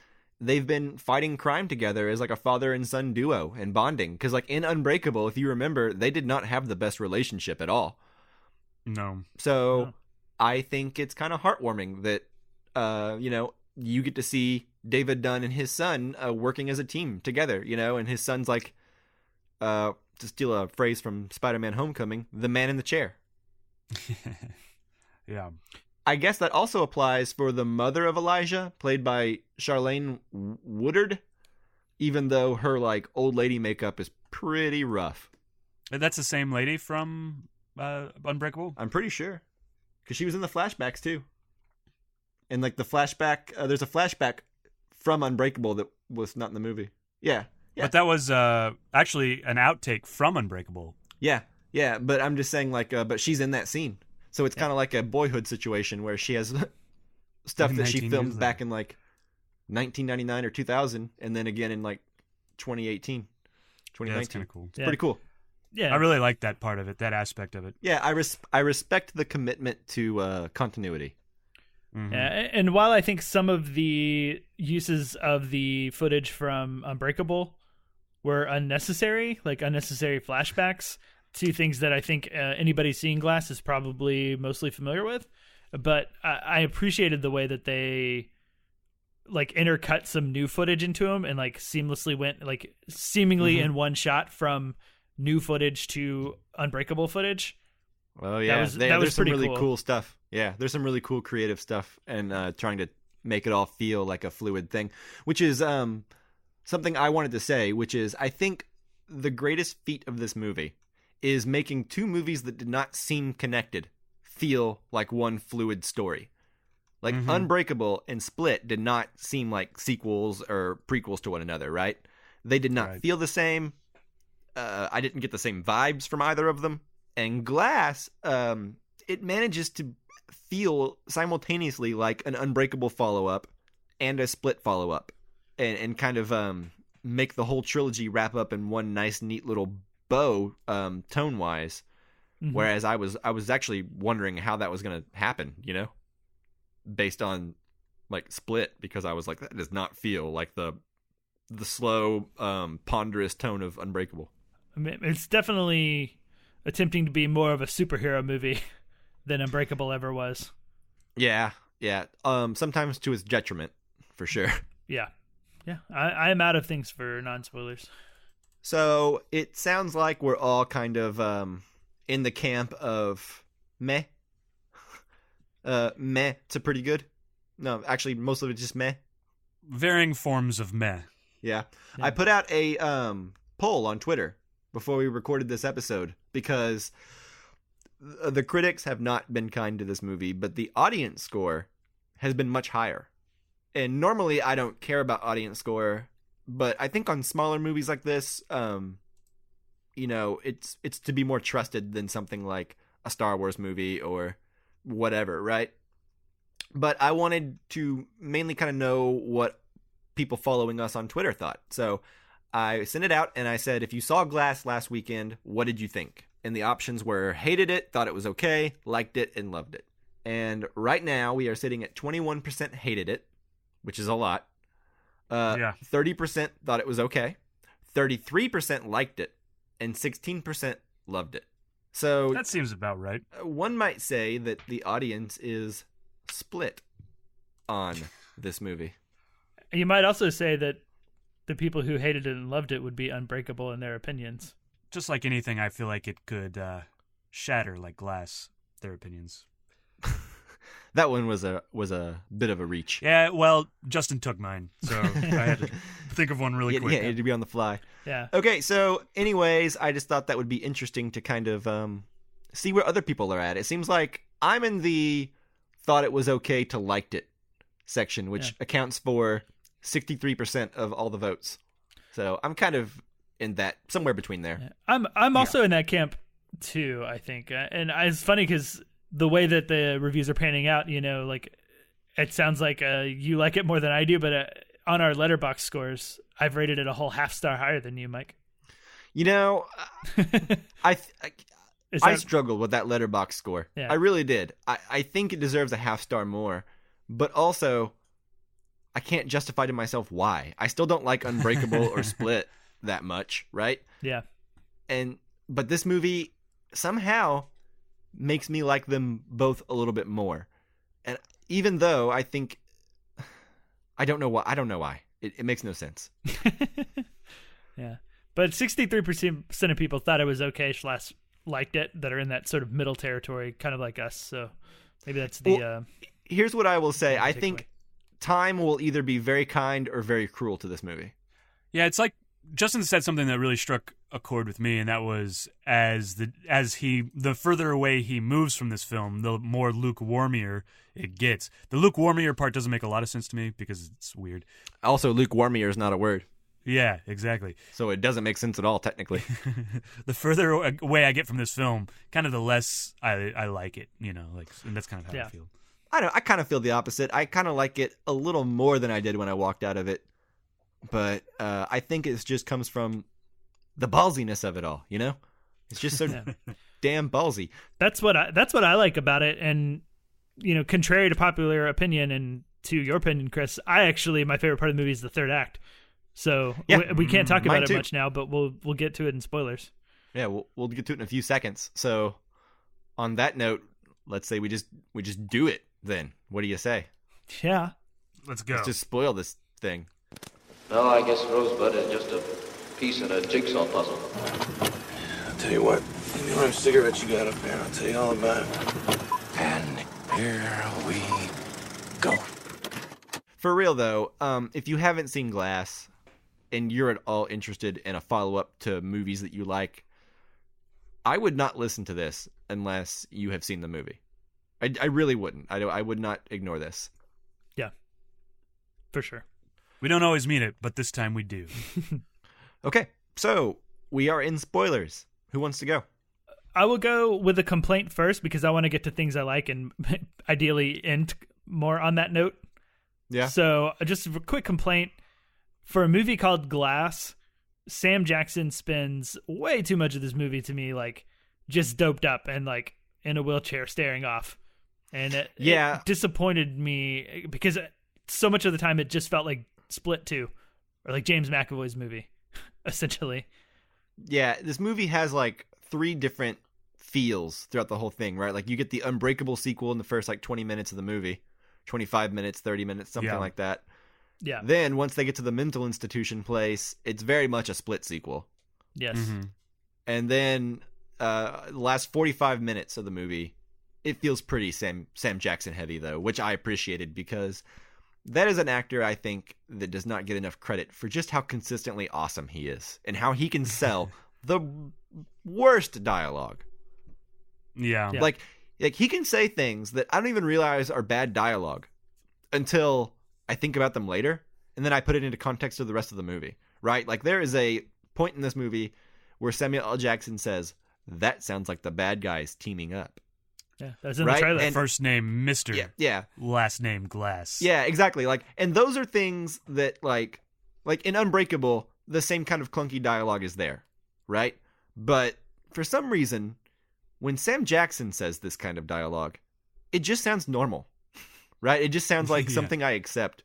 they've been fighting crime together as like a father and son duo and bonding. Because like in Unbreakable, if you remember, they did not have the best relationship at all. No. So I think it's kind of heartwarming that, you get to see David Dunn and his son working as a team together, and his son's like, to steal a phrase from Spider-Man Homecoming, the man in the chair. Yeah. I guess that also applies for the mother of Elijah, played by Charlene Woodard, even though her like old lady makeup is pretty rough. That's the same lady from Unbreakable? I'm pretty sure, because she was in the flashbacks too. And like the flashback, there's a flashback from Unbreakable that was not in the movie. Yeah. But that was actually an outtake from Unbreakable. Yeah, but I'm just saying but she's in that scene. So it's kind of like a Boyhood situation where she has stuff that she filmed back in like 1999 or 2000, and then again in like 2018, 2019. Yeah, that's kind of cool. It's pretty cool. Yeah, I really like that part of it, that aspect of it. Yeah, I respect the commitment to continuity. Mm-hmm. Yeah, and while I think some of the uses of the footage from Unbreakable were unnecessary, like unnecessary flashbacks to things that I think anybody seeing Glass is probably mostly familiar with, but I appreciated the way that they like intercut some new footage into them and like seamlessly went like seemingly in one shot from new footage to Unbreakable footage. Oh yeah, that was some pretty really cool stuff. Yeah, there's some really cool creative stuff, and trying to make it all feel like a fluid thing, which is something I wanted to say, which is I think the greatest feat of this movie is making two movies that did not seem connected feel like one fluid story. Like Unbreakable and Split did not seem like sequels or prequels to one another, right? They did not feel the same. I didn't get the same vibes from either of them. And Glass, it manages to feel simultaneously like an Unbreakable follow-up and a Split follow-up, and kind of make the whole trilogy wrap up in one nice, neat little bow, tone-wise. Mm-hmm. Whereas I was actually wondering how that was going to happen, based on like Split, because I was like, that does not feel like the slow, ponderous tone of Unbreakable. I mean, it's definitely attempting to be more of a superhero movie than Unbreakable ever was. Yeah. Sometimes to its detriment, for sure. Yeah. I am out of things for non-spoilers. So it sounds like we're all kind of in the camp of meh. Meh to pretty good. No, actually, most of it's just meh. Varying forms of meh. Yeah. I put out a poll on Twitter before we recorded this episode because the critics have not been kind to this movie, but the audience score has been much higher. And normally I don't care about audience score, but I think on smaller movies like this, it's to be more trusted than something like a Star Wars movie or whatever, right? But I wanted to mainly kind of know what people following us on Twitter thought. So I sent it out and I said, if you saw Glass last weekend, what did you think? And the options were hated it, thought it was okay, liked it, and loved it. And right now we are sitting at 21% hated it, which is a lot. 30% thought it was okay. 33% liked it. And 16% loved it. So that seems about right. One might say that the audience is split on this movie. You might also say that the people who hated it and loved it would be unbreakable in their opinions. Just like anything, I feel like it could shatter like glass, their opinions. That one was a bit of a reach. Yeah, well, Justin took mine, so I had to think of one really quick. Yeah, you had to be on the fly. Yeah. Okay, so anyways, I just thought that would be interesting to kind of see where other people are at. It seems like I'm in the thought it was okay to liked it section, which accounts for 63% of all the votes. So I'm kind of in that, somewhere between there. Yeah. I'm also in that camp too, I think. And it's funny because the way that the reviews are panning out, like it sounds like you like it more than I do, but on our Letterboxd scores, I've rated it a whole half star higher than you, Mike. I struggled with that Letterboxd score. Yeah. I really did. I think it deserves a half star more, but also I can't justify to myself why. I still don't like Unbreakable or Split that much, right? Yeah. But this movie somehow makes me like them both a little bit more. And even though I think I don't know why. It makes no sense. Yeah. But 63% of people thought it was okay / liked it, that are in that sort of middle territory, kind of like us. So maybe that's the here's what I will say. I think time will either be very kind or very cruel to this movie. Yeah, it's like Justin said something that really struck a chord with me, and that was the further away he moves from this film, the more lukewarmier it gets. The lukewarmier part doesn't make a lot of sense to me because it's weird. Also, lukewarmier is not a word. Yeah, exactly. So it doesn't make sense at all, technically. The further away I get from this film, kind of the less I like it, and that's kind of how I feel. I kind of feel the opposite. I kind of like it a little more than I did when I walked out of it. But I think it just comes from the ballsiness of it all, It's just so damn ballsy. That's what I like about it. And, contrary to popular opinion and to your opinion, Chris, my favorite part of the movie is the third act. So we can't talk about it much now, but we'll get to it in spoilers. Yeah, we'll get to it in a few seconds. So on that note, let's say we just do it then. What do you say? Yeah. Let's go. Let's just spoil this thing. No, I guess Rosebud is just a piece in a jigsaw puzzle. I'll tell you what. Give me one cigarette you got up there. I'll tell you all about it. And here we go. For real, though, if you haven't seen Glass and you're at all interested in a follow-up to movies that you like, I would not listen to this unless you have seen the movie. I really wouldn't. I would not ignore this. Yeah, for sure. We don't always mean it, but this time we do. Okay, so we are in spoilers. Who wants to go? I will go with a complaint first because I want to get to things I like and ideally end more on that note. Yeah. So just a quick complaint. For a movie called Glass, Sam Jackson spends way too much of this movie to me like just doped up and like in a wheelchair staring off. And it disappointed me because so much of the time it just felt like Split 2 or like James McAvoy's movie, essentially. Yeah, this movie has like 3 different feels throughout the whole thing, right? Like you get the Unbreakable sequel in the first like 20 minutes of the movie, 25 minutes, 30 minutes, something like that. Yeah. Then once they get to the mental institution place, it's very much a Split sequel. Yes. Mm-hmm. And then the last 45 minutes of the movie, it feels pretty Sam Jackson heavy though, which I appreciated because that is an actor I think that does not get enough credit for just how consistently awesome he is and how he can sell the worst dialogue. Yeah. Like he can say things that I don't even realize are bad dialogue until I think about them later, and then I put it into context of the rest of the movie, right? Like there is a point in this movie where Samuel L. Jackson says, "That sounds like the bad guys teaming up." Yeah, that's in the trailer. And first name Mr. Yeah. Last name Glass. Yeah, exactly. Like, and those are things that like in Unbreakable, the same kind of clunky dialogue is there, right? But for some reason, when Sam Jackson says this kind of dialogue, it just sounds normal. Right? It just sounds like something I accept.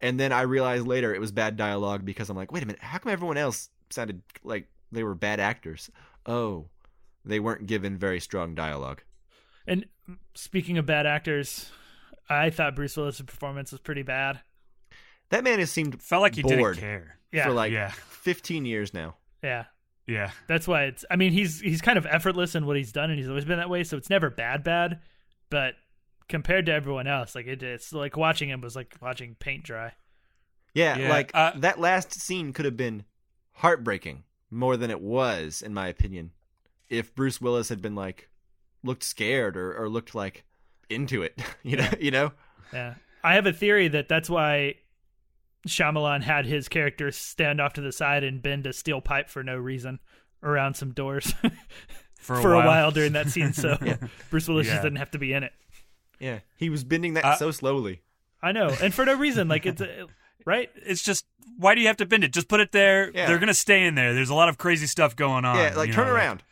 And then I realized later it was bad dialogue because I'm like, wait a minute, how come everyone else sounded like they were bad actors? Oh, they weren't given very strong dialogue. And speaking of bad actors, I thought Bruce Willis' performance was pretty bad. That man has seemed felt like he bored didn't care for like 15 years now. Yeah. Yeah. That's why it's, I mean, he's kind of effortless in what he's done and he's always been that way. So it's never bad, but compared to everyone else, like it's like watching him was like watching paint dry. Yeah. Like that last scene could have been heartbreaking more than it was, in my opinion, if Bruce Willis had been like, looked scared or looked like into it, you know? Yeah. I have a theory that's why Shyamalan had his character stand off to the side and bend a steel pipe for no reason around some doors for a while during that scene. So Bruce Willis just didn't have to be in it. Yeah. He was bending that so slowly. I know. And for no reason, like it's right. It's just, why do you have to bend it? Just put it there. Yeah. They're going to stay in there. There's a lot of crazy stuff going on. Yeah. Like turn around.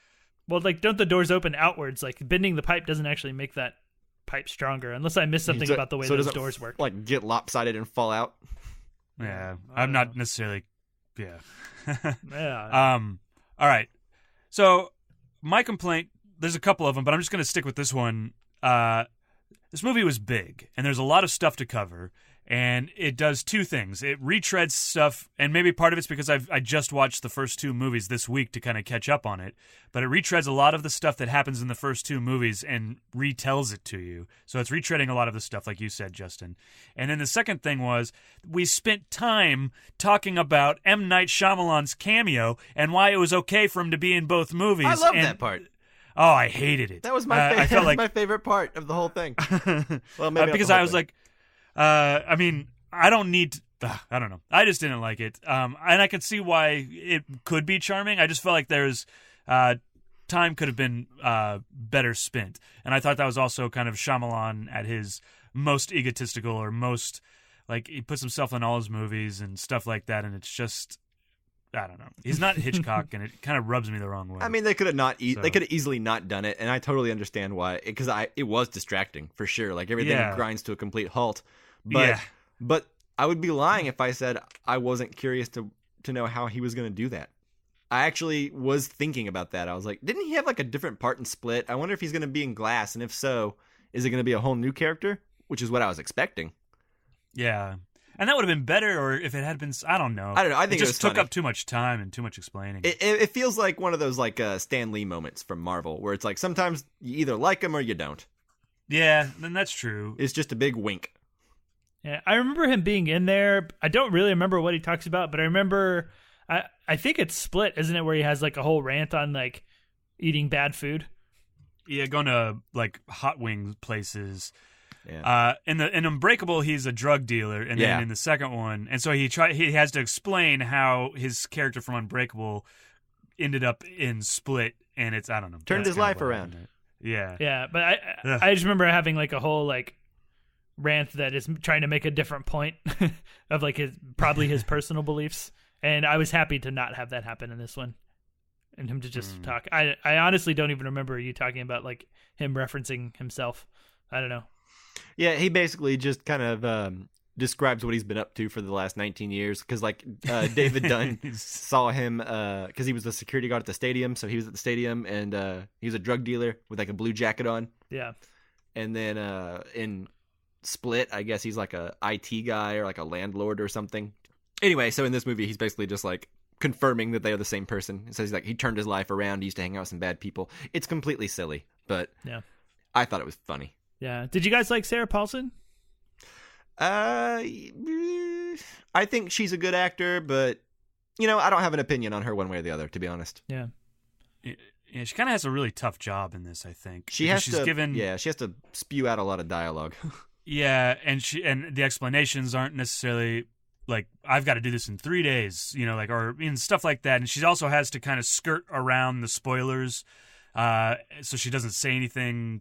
Well, like, don't the doors open outwards? Like, bending the pipe doesn't actually make that pipe stronger, unless I missed something about the way those doors work. Like, get lopsided and fall out. Yeah, I'm not necessarily. Yeah. Yeah. All right. So, my complaint. There's a couple of them, but I'm just going to stick with this one. This movie was big, and there's a lot of stuff to cover. And it does 2 things. It retreads stuff, and maybe part of it's because I just watched the first 2 movies this week to kind of catch up on it. But it retreads a lot of the stuff that happens in the first 2 movies and retells it to you. So it's retreading a lot of the stuff, like you said, Justin. And then the second thing was we spent time talking about M. Night Shyamalan's cameo and why it was okay for him to be in both movies. I love that part. Oh, I hated it. That was my favorite. I felt like my favorite part of the whole thing. Well, maybe because I was like. I mean, I don't need to, I don't know. I just didn't like it. And I could see why it could be charming. I just felt like there's time could have been better spent. And I thought that was also kind of Shyamalan at his most egotistical or most, like, he puts himself in all his movies and stuff like that. And it's just, I don't know. He's not Hitchcock, and it kind of rubs me the wrong way. I mean, they could have they could have easily not done it, and I totally understand why. Because it was distracting for sure. Like everything grinds to a complete halt. But I would be lying if I said I wasn't curious to know how he was going to do that. I actually was thinking about that. I was like, didn't he have like a different part in Split? I wonder if he's going to be in Glass, and if so, is it going to be a whole new character? Which is what I was expecting. Yeah. And that would have been better, or if it had been, I don't know. I think it just took funny. up too much time and too much explaining. It feels like one of those like Stan Lee moments from Marvel, where it's like sometimes you either like him or you don't. Yeah, then that's true. It's just a big wink. Yeah, I remember him being in there. I don't really remember what he talks about, but I remember, I think it's Split, isn't it, where he has like a whole rant on like eating bad food? Yeah, going to like hot wing places. Yeah. In Unbreakable, he's a drug dealer, and then in the second one, and so he has to explain how his character from Unbreakable ended up in Split, and it's, I don't know. Turned that's his kind of life what around. happened there. Yeah. Yeah, but I just remember having like a whole like rant that is trying to make a different point of like his personal beliefs, and I was happy to not have that happen in this one, and him to just talk. I honestly don't even remember you talking about like him referencing himself. I don't know. Yeah, he basically just kind of describes what he's been up to for the last 19 years. Because, like, David Dunn saw him because he was the security guard at the stadium. So he was at the stadium, and he was a drug dealer with, like, a blue jacket on. Yeah. And then in Split, I guess he's, like, a IT guy or, like, a landlord or something. Anyway, so in this movie, he's basically just, like, confirming that they are the same person. He says, like, he turned his life around. He used to hang out with some bad people. It's completely silly, but yeah, I thought it was funny. Yeah. Did you guys like Sarah Paulson? I think she's a good actor, but, you know, I don't have an opinion on her one way or the other, to be honest. Yeah. Yeah, she kind of has a really tough job in this, I think. She has to spew out a lot of dialogue. Yeah, and the explanations aren't necessarily like, I've got to do this in 3 days, you know, like, or stuff like that. And she also has to kind of skirt around the spoilers, so she doesn't say anything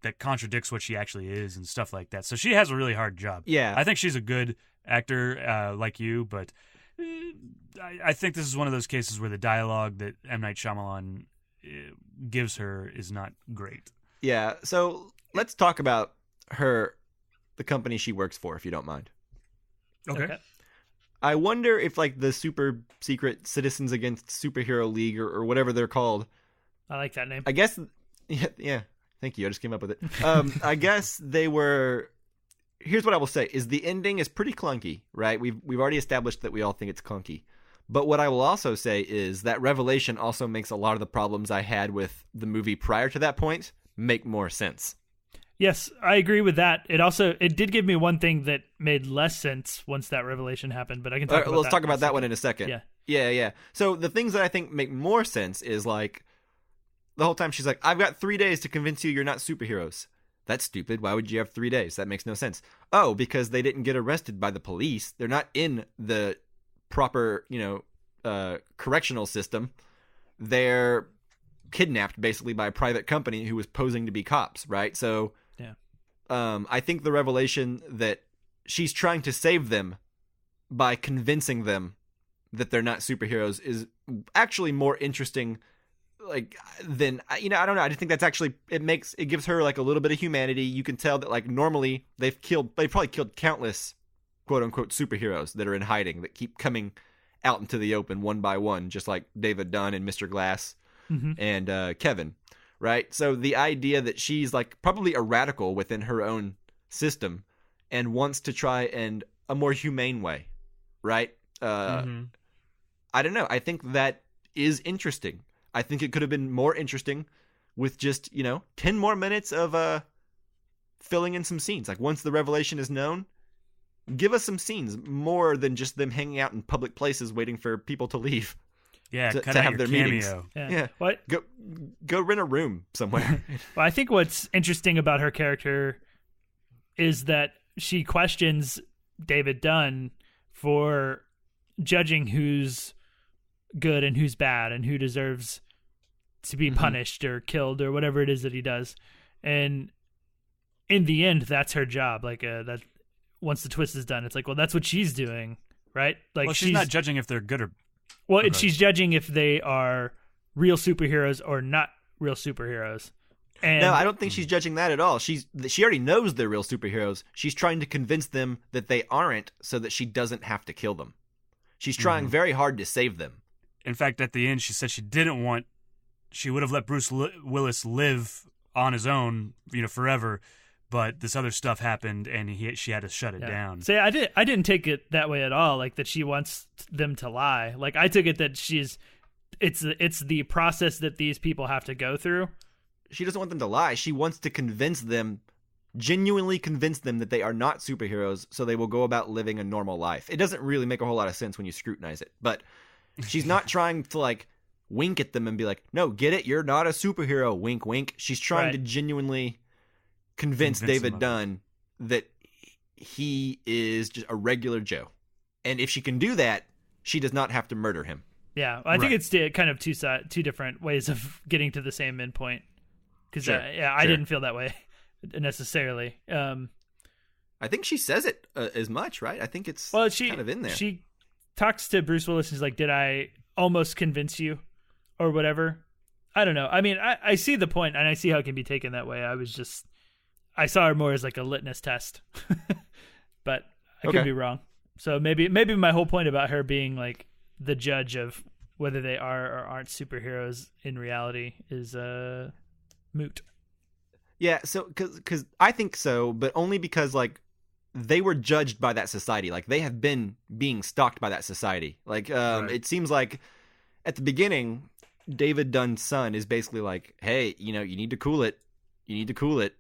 that contradicts what she actually is and stuff like that. So she has a really hard job. Yeah. I think she's a good actor, like you, but I think this is one of those cases where the dialogue that M. Night Shyamalan gives her is not great. Yeah, so let's talk about the company she works for, if you don't mind. Okay. I wonder if, like, the super secret Citizens Against Superhero League or whatever they're called. I like that name. I guess, yeah. Thank you. I just came up with it. I guess they were. Here's what I will say: is the ending is pretty clunky, right? We've already established that we all think it's clunky. But what I will also say is that revelation also makes a lot of the problems I had with the movie prior to that point make more sense. Yes, I agree with that. It did give me one thing that made less sense once that revelation happened, but I can talk about that. Let's talk about that one in a second. Yeah. So the things that I think make more sense is, like, the whole time she's like, I've got 3 days to convince you you're not superheroes. That's stupid. Why would you have 3 days? That makes no sense. Oh, because they didn't get arrested by the police. They're not in the proper, correctional system. They're kidnapped basically by a private company who was posing to be cops, right? So yeah. I think the revelation that she's trying to save them by convincing them that they're not superheroes is actually more interesting. Like, then, I don't know. I just think that's actually, it gives her, like, a little bit of humanity. You can tell that, like, normally they've probably killed countless quote unquote superheroes that are in hiding that keep coming out into the open one by one, just like David Dunn and Mr. Glass and Kevin, right? So the idea that she's, like, probably a radical within her own system and wants to try and a more humane way, right? I don't know. I think that is interesting. I think it could have been more interesting with just, 10 more minutes of filling in some scenes. Like, once the revelation is known, give us some scenes more than just them hanging out in public places waiting for people to leave. Yeah, to out have your their cameo. meetings. Yeah. What? Go rent a room somewhere. Well, I think what's interesting about her character is that she questions David Dunn for judging who's good and who's bad and who deserves to be punished or killed or whatever it is that he does. And in the end, that's her job. Like, that once the twist is done, it's like, well, that's what she's doing, right? Like, well, she's not judging if they're good or... Well, she's judging if they are real superheroes or not real superheroes. And no, I don't think she's judging that at all. She already knows they're real superheroes. She's trying to convince them that they aren't so that she doesn't have to kill them. She's trying very hard to save them. In fact, at the end, she said she would have let Bruce Willis live on his own, forever. But this other stuff happened, and she had to shut it down. See, I didn't take it that way at all. Like, that she wants them to lie. Like, I took it that it's the process that these people have to go through. She doesn't want them to lie. She wants to genuinely convince them that they are not superheroes, so they will go about living a normal life. It doesn't really make a whole lot of sense when you scrutinize it, but she's not trying to, like, wink at them and be like, no, get it? You're not a superhero. Wink, wink. She's trying to genuinely convince David Dunn that he is just a regular Joe. And if she can do that, she does not have to murder him. Yeah, I think Right. it's kind of two different ways of getting to the same endpoint. Because Sure, I didn't feel that way necessarily. I think she says it as much, right? I think it's kind of in there. She talks to Bruce Willis. She's like, "Did I almost convince you, or whatever?" I don't know. I mean, I see the point, and I see how it can be taken that way. I saw her more as like a litmus test, but I could be wrong. So maybe my whole point about her being like the judge of whether they are or aren't superheroes in reality is moot. Yeah, so because I think so, but only because like they were judged by that society. Like they have been being stalked by that society. Like Right. It seems like at the beginning, David Dunn's son is basically like, "Hey, you need to cool it. You need to cool it.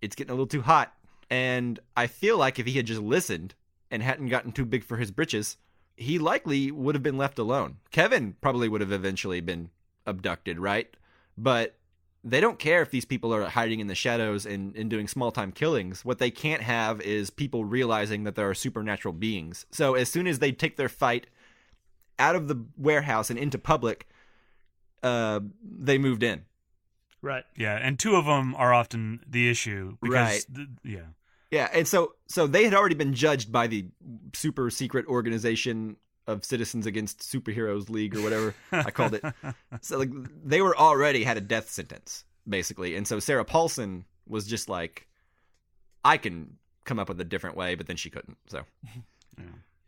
It's getting a little too hot." And I feel like if he had just listened and hadn't gotten too big for his britches, he likely would have been left alone. Kevin probably would have eventually been abducted, right? But they don't care if these people are hiding in the shadows and doing small-time killings. What they can't have is people realizing that there are supernatural beings. So as soon as they take their fight out of the warehouse and into public, they moved in. Right. Yeah, and two of them are often the issue. Because Right. Yeah. Yeah, and so they had already been judged by the super secret organization of Citizens Against Superheroes League or whatever I called it. So like they were already had a death sentence basically, and so Sarah Paulson was just like, I can come up with a different way, but then she couldn't. So,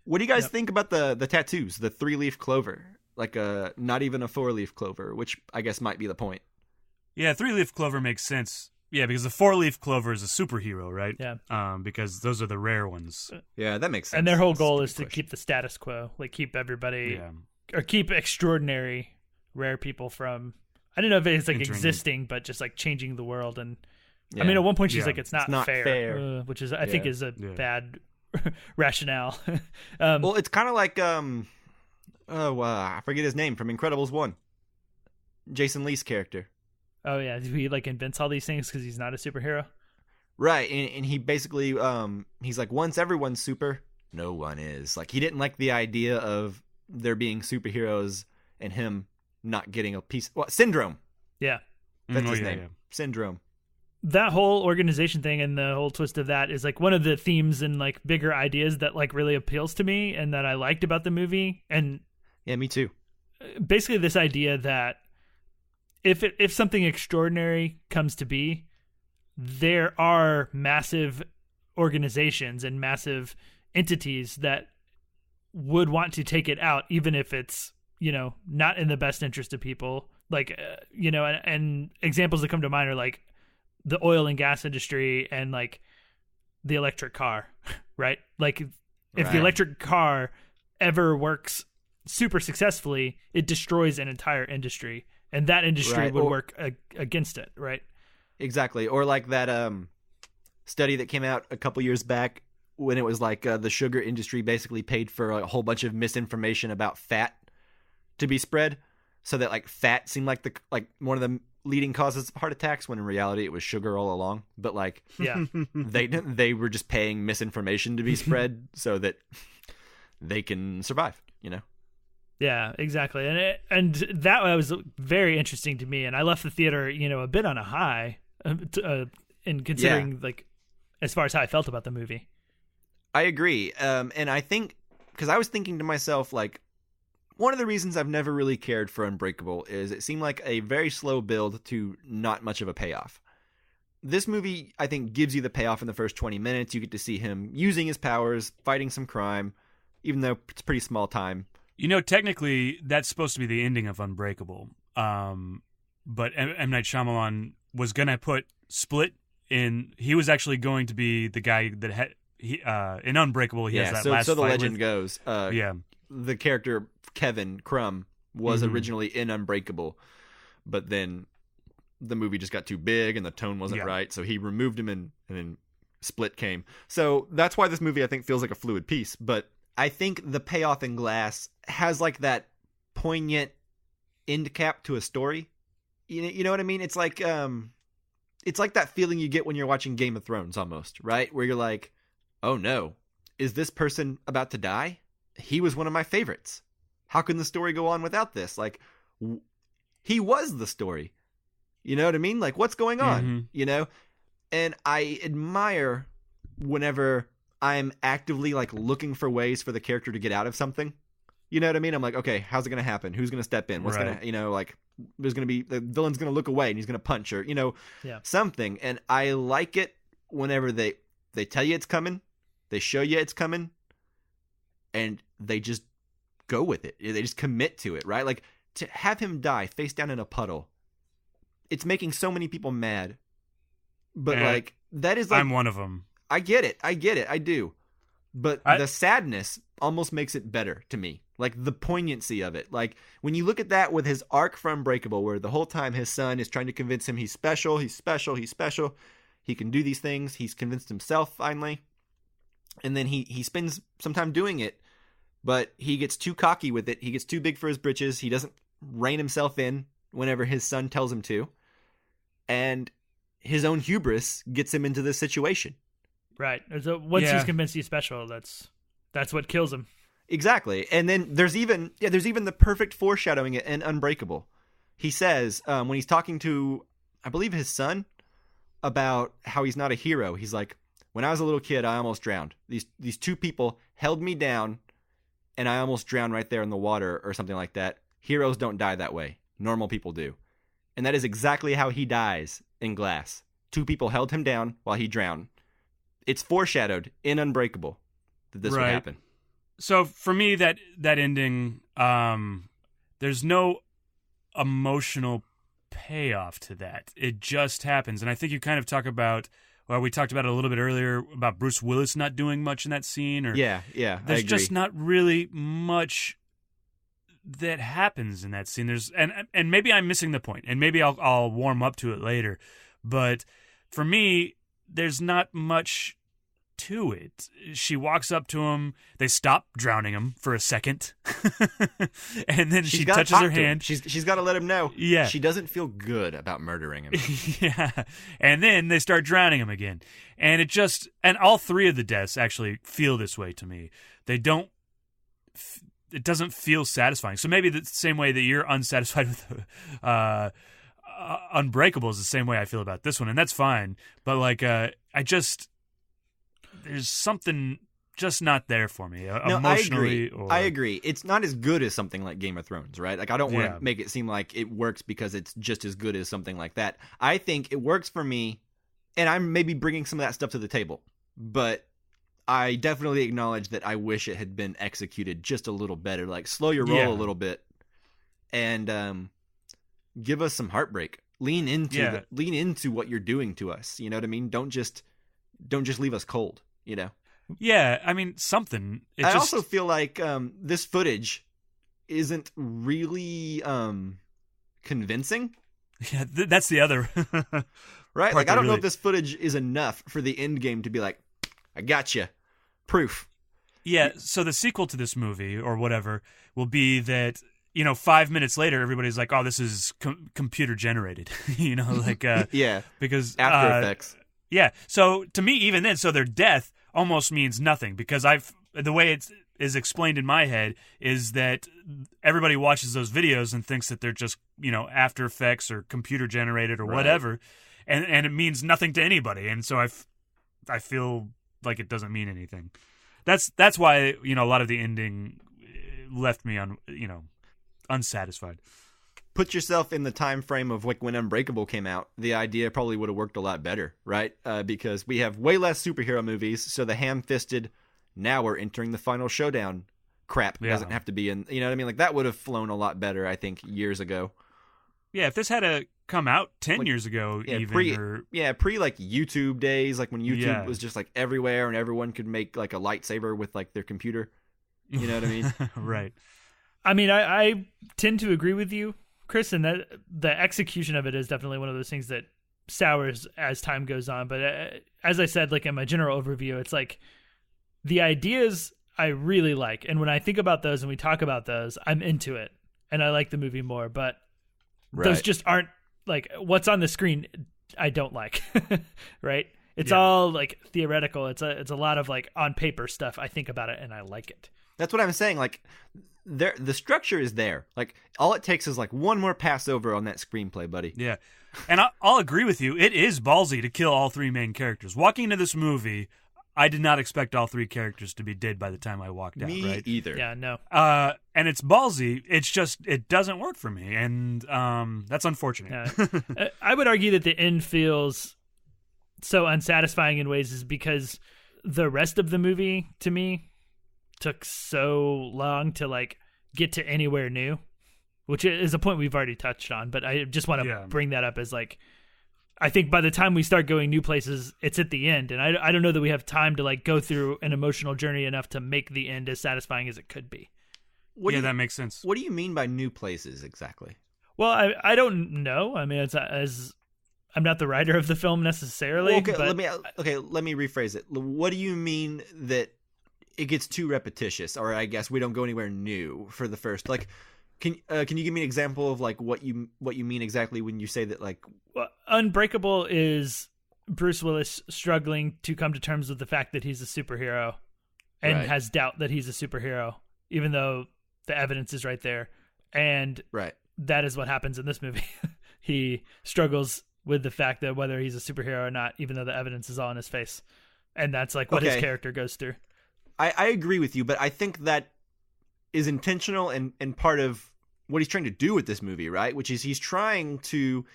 What do you guys think about the tattoos? The 3-leaf clover, like not even a 4-leaf clover, which I guess might be the point. Yeah, 3-leaf clover makes sense. Yeah, because the 4-leaf clover is a superhero, right? Yeah. Because those are the rare ones. Yeah, that makes sense. And their whole That's a goal good is to question. keep the status quo, like keep everybody, Yeah. or keep extraordinary, rare people from. I don't know if it's like Entering existing, but just like changing the world. And Yeah. I mean, at one point she's Yeah. like, "It's not fair," which is I think Yeah. is a Yeah. bad rationale. Well, it's kind of like I forget his name from Incredibles 1. Jason Lee's character. Oh yeah, he like invents all these things because he's not a superhero. Right, and he basically he's like, once everyone's super, no one is. Like he didn't like the idea of there being superheroes and him not getting a piece. Syndrome. Yeah, That's Oh, his yeah, name. yeah. Syndrome. that whole organization thing and the whole twist of that is like one of the themes and like bigger ideas that like really appeals to me and that I liked about the movie. And Yeah, me too. basically this idea that if something extraordinary comes to be, there are massive organizations and massive entities that would want to take it out, even if it's, not in the best interest of people. Like, and examples that come to mind are like the oil and gas industry and like the electric car, right? Like if the Right. electric car ever works super successfully, it destroys an entire industry, and that industry Right. would Or- work against it, right? Exactly. Or like that study that came out a couple years back when it was like the sugar industry basically paid for a whole bunch of misinformation about fat to be spread, so that like fat seemed like one of the leading causes of heart attacks, when in reality it was sugar all along. But like Yeah. they were just paying misinformation to be spread so that they can survive, Yeah, exactly. And that was very interesting to me. And I left the theater, a bit on a high in considering like as far as how I felt about the movie. I agree. And I think, because I was thinking to myself, like, one of the reasons I've never really cared for Unbreakable is it seemed like a very slow build to not much of a payoff. This movie, I think, gives you the payoff in the first 20 minutes. You get to see him using his powers, fighting some crime, even though it's pretty small time. Technically, that's supposed to be the ending of Unbreakable. But M. Night Shyamalan was going to put Split in. He was actually going to be the guy that had in Unbreakable. He has that last so the fight legend with, goes. The character Kevin Crumb was originally in Unbreakable, but then the movie just got too big and the tone wasn't right, so he removed him and then Split came. So that's why this movie, I think, feels like a fluid piece. But I think the payoff in Glass has like that poignant end cap to a story. You know what I mean? It's like that feeling you get when you're watching Game of Thrones almost, right? Where you're like, oh no, is this person about to die? He was one of my favorites. how can the story go on without this? Like, he was the story. You know what I mean? Like, what's going on? Mm-hmm. You know? And I admire whenever I'm actively, like, looking for ways for the character to get out of something. You know what I mean? I'm like, okay, how's it going to happen? Who's going to step in? What's going to, you know, like, there's going to be, the villain's going to look away and he's going to punch her, you know, something. And I like it whenever they tell you it's coming, they show you it's coming, and they just go with it. They just commit to it, right? Like, to have him die face down in a puddle, it's making so many people mad. But, like, that is like... I'm one of them. I get it. I do. But the sadness almost makes it better to me. Like, the poignancy of it. Like, when you look at that with his arc for Unbreakable, where the whole time his son is trying to convince him he's special, he can do these things, he's convinced himself finally, and then he spends some time doing it, but he gets too cocky with it, he gets too big for his britches, he doesn't rein himself in whenever his son tells him to, and his own hubris gets him into this situation. Right. Once he's convinced he's special, that's what kills him. Exactly. And then there's even the perfect foreshadowing in Unbreakable. He says, when he's talking to, I believe, his son about how he's not a hero, he's like, when I was a little kid, I almost drowned. These two people held me down, and I almost drowned right there in the water or something like that. Heroes don't die that way. Normal people do. And that is exactly how he dies in Glass. Two people held him down while he drowned. It's foreshadowed in Unbreakable that this would happen. So for me, that ending, there's no emotional payoff to that. It just happens. And I think you kind of talk about, well, we talked about it a little bit earlier about Bruce Willis not doing much in that scene. Or yeah, there's just not really much that happens in that scene. And maybe I'm missing the point, and maybe I'll warm up to it later. But for me, there's not much to it. She walks up to him. They stop drowning him for a second, and then she touches her hand. She's got to let him know. Yeah, she doesn't feel good about murdering him. Yeah, and then they start drowning him again, and and all three of the deaths actually feel this way to me. They don't. It doesn't feel satisfying. So maybe the same way that you're unsatisfied with Unbreakable is the same way I feel about this one, and that's fine. But like, there's something just not there for me emotionally. I agree. It's not as good as something like Game of Thrones, right? Like, I don't want to make it seem like it works because it's just as good as something like that. I think it works for me, and I'm maybe bringing some of that stuff to the table, but I definitely acknowledge that I wish it had been executed just a little better. Like, slow your roll a little bit, and give us some heartbreak. Lean into what you're doing to us. You know what I mean? Don't just leave us cold. You know? Yeah, I mean, something. I also feel like this footage isn't really convincing. Yeah, that's the other right. Like, I don't know if this footage is enough for the end game to be like, I got you, proof. Yeah. So the sequel to this movie or whatever will be that, 5 minutes later, everybody's like, "Oh, this is computer generated," like because After Effects. Yeah. So to me, even then, so their death almost means nothing because the way it is explained in my head is that everybody watches those videos and thinks that they're just After Effects or computer generated or whatever, and it means nothing to anybody, and so I feel like it doesn't mean anything. That's why a lot of the ending left me unsatisfied. Put yourself in the time frame of like when Unbreakable came out. The idea probably would have worked a lot better, right? Because we have way less superhero movies, so the ham-fisted, now we're entering the final showdown crap doesn't have to be in. You know what I mean? Like, that would have flown a lot better, I think, years ago. Yeah, if this had to come out 10 years ago, pre like YouTube days, like when YouTube was just like everywhere and everyone could make like a lightsaber with like their computer. You know what I mean? Right. I mean, I tend to agree with you, Chris, and that the execution of it is definitely one of those things that sours as time goes on. But as I said, like in my general overview, it's like the ideas I really like, and when I think about those and we talk about those, I'm into it, and I like the movie more. But those just aren't like what's on the screen. I don't like, right? It's all like theoretical. It's a lot of like on paper stuff. I think about it and I like it. That's what I'm saying. Like, the structure is there. Like, all it takes is like one more pass over on that screenplay, buddy. Yeah. And I'll agree with you. It is ballsy to kill all three main characters. Walking into this movie, I did not expect all three characters to be dead by the time I walked out. Me right? either. Yeah, no. And it's ballsy. It's just, it doesn't work for me. And that's unfortunate. Yeah. I would argue that the end feels so unsatisfying in ways is because the rest of the movie, to me, took so long to like get to anywhere new, which is a point we've already touched on, but I just want to bring that up as like, I think by the time we start going new places, it's at the end, and I don't know that we have time to like go through an emotional journey enough to make the end as satisfying as it could be. That makes sense. What do you mean by new places exactly? Well, I don't know. I mean, it's as I'm not the writer of the film necessarily. Well, but let me rephrase it. What do you mean that it gets too repetitious, or I guess we don't go anywhere new for the first? Like, can you give me an example of like what you mean exactly when you say that? Like, well, Unbreakable is Bruce Willis struggling to come to terms with the fact that he's a superhero, and has doubt that he's a superhero, even though the evidence is right there. And that is what happens in this movie. He struggles with the fact that whether he's a superhero or not, even though the evidence is all in his face. And that's like what his character goes through. I agree with you, but I think that is intentional and part of what he's trying to do with this movie, right? Which is he's trying to,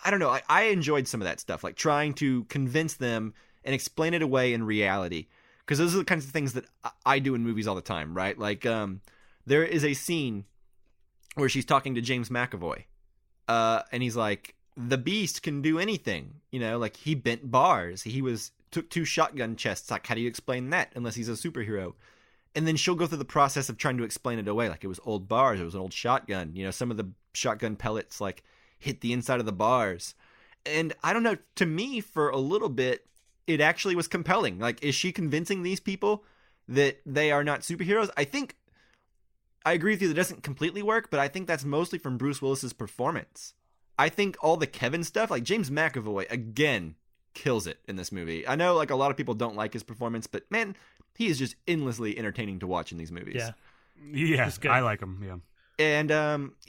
I don't know, I enjoyed some of that stuff, like trying to convince them and explain it away in reality. Because those are the kinds of things that I do in movies all the time, right? Like, there is a scene where she's talking to James McAvoy, and he's like, the Beast can do anything, you know, like he bent bars, took 2 shotgun chests, like how do you explain that unless he's a superhero? And then she'll go through the process of trying to explain it away, like it was old bars, it was an old shotgun, you know, some of the shotgun pellets like hit the inside of the bars. And I don't know, to me for a little bit it actually was compelling. Like, is she convincing these people that they are not superheroes? I think I agree with you that it doesn't completely work, but I think that's mostly from Bruce Willis's performance. I think all the Kevin stuff, like James McAvoy, again, kills it in this movie. I know like a lot of people don't like his performance, but man, he is just endlessly entertaining to watch in these movies. Yeah, I like him, yeah. And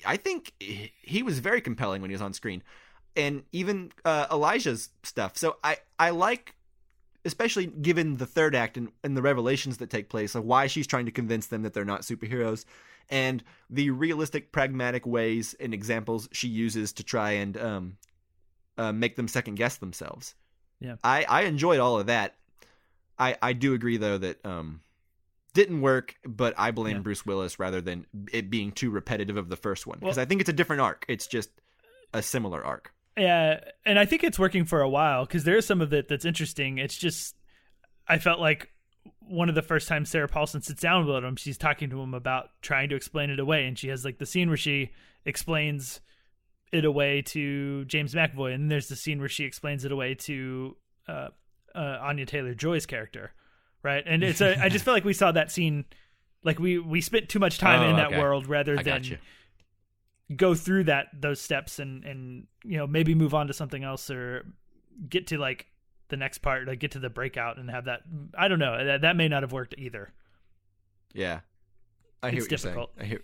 I think he was very compelling when he was on screen. And even Elijah's stuff. So I like, especially given the third act and the revelations that take place of why she's trying to convince them that they're not superheroes, and the realistic, pragmatic ways and examples she uses to try and make them second guess themselves. Yeah, I enjoyed all of that. I do agree though that didn't work, but I blame Bruce Willis rather than it being too repetitive of the first one, because I think it's a different arc. It's just a similar arc. Yeah, and I think it's working for a while because there is some of it that's interesting. It's just I felt like one of the first times Sarah Paulson sits down with him, she's talking to him about trying to explain it away, and she has like the scene where she explains it away to James McAvoy, and there's the scene where she explains it away to Anya Taylor-Joy's character, right? And it's I just felt like we saw that scene, like we spent too much time in that world rather than go through those steps and you know, maybe move on to something else or get to like the next part, like get to the breakout and have that. I don't know, that may not have worked either. Yeah, I hear it's what you're difficult. saying.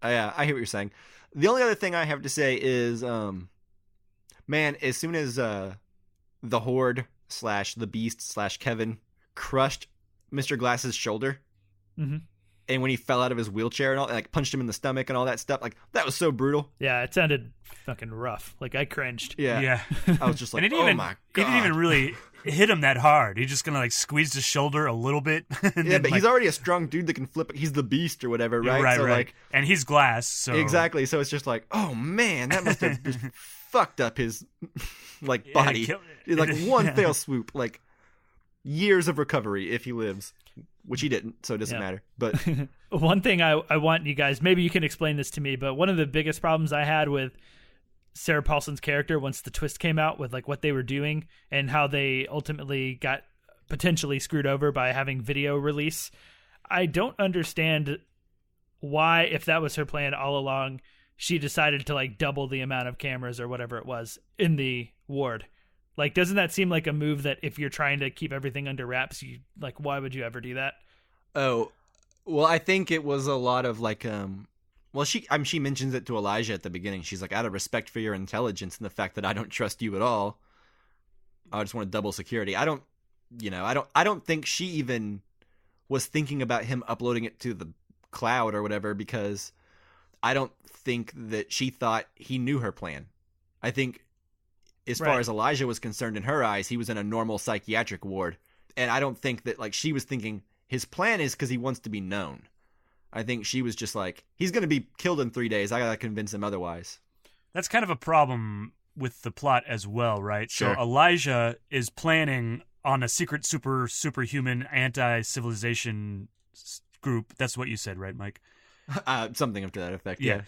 I hear what you're saying. The only other thing I have to say is, man, as soon as the Horde / the Beast / Kevin crushed Mr. Glass's shoulder, and when he fell out of his wheelchair and all, like punched him in the stomach and all that stuff, like that was so brutal. Yeah, it sounded fucking rough. Like I cringed. Yeah. I was just like, and oh my god, he didn't even really hit him that hard. He just kind of like squeezed his shoulder a little bit. Yeah, but he's already a strong dude that can flip it. He's the Beast or whatever, right? Right, so right. Like, and he's glass, so exactly. So it's just like, oh man, that must have just fucked up his like body. Like one fell swoop, like years of recovery if he lives. Which he didn't, so it doesn't matter. But one thing I want you guys, maybe you can explain this to me, but one of the biggest problems I had with Sarah Paulson's character once the twist came out with like what they were doing and how they ultimately got potentially screwed over by having video release, I don't understand why, if that was her plan all along, she decided to like double the amount of cameras or whatever it was in the ward. Like, doesn't that seem like a move that if you're trying to keep everything under wraps, you like, why would you ever do that? Oh, Well, I think it was a lot of like, well, she mentions it to Elijah at the beginning. She's like, out of respect for your intelligence and the fact that I don't trust you at all, I just want double security. I don't think she even was thinking about him uploading it to the cloud or whatever, because I don't think that she thought he knew her plan. I think as far as Elijah was concerned, in her eyes, he was in a normal psychiatric ward. And I don't think that like she was thinking his plan is because he wants to be known. I think she was just like, he's going to be killed in 3 days. I got to convince him otherwise. That's kind of a problem with the plot as well, right? Sure. So Elijah is planning on a secret superhuman anti-civilization group. That's what you said, right, Mike? Something up to that effect. Yeah.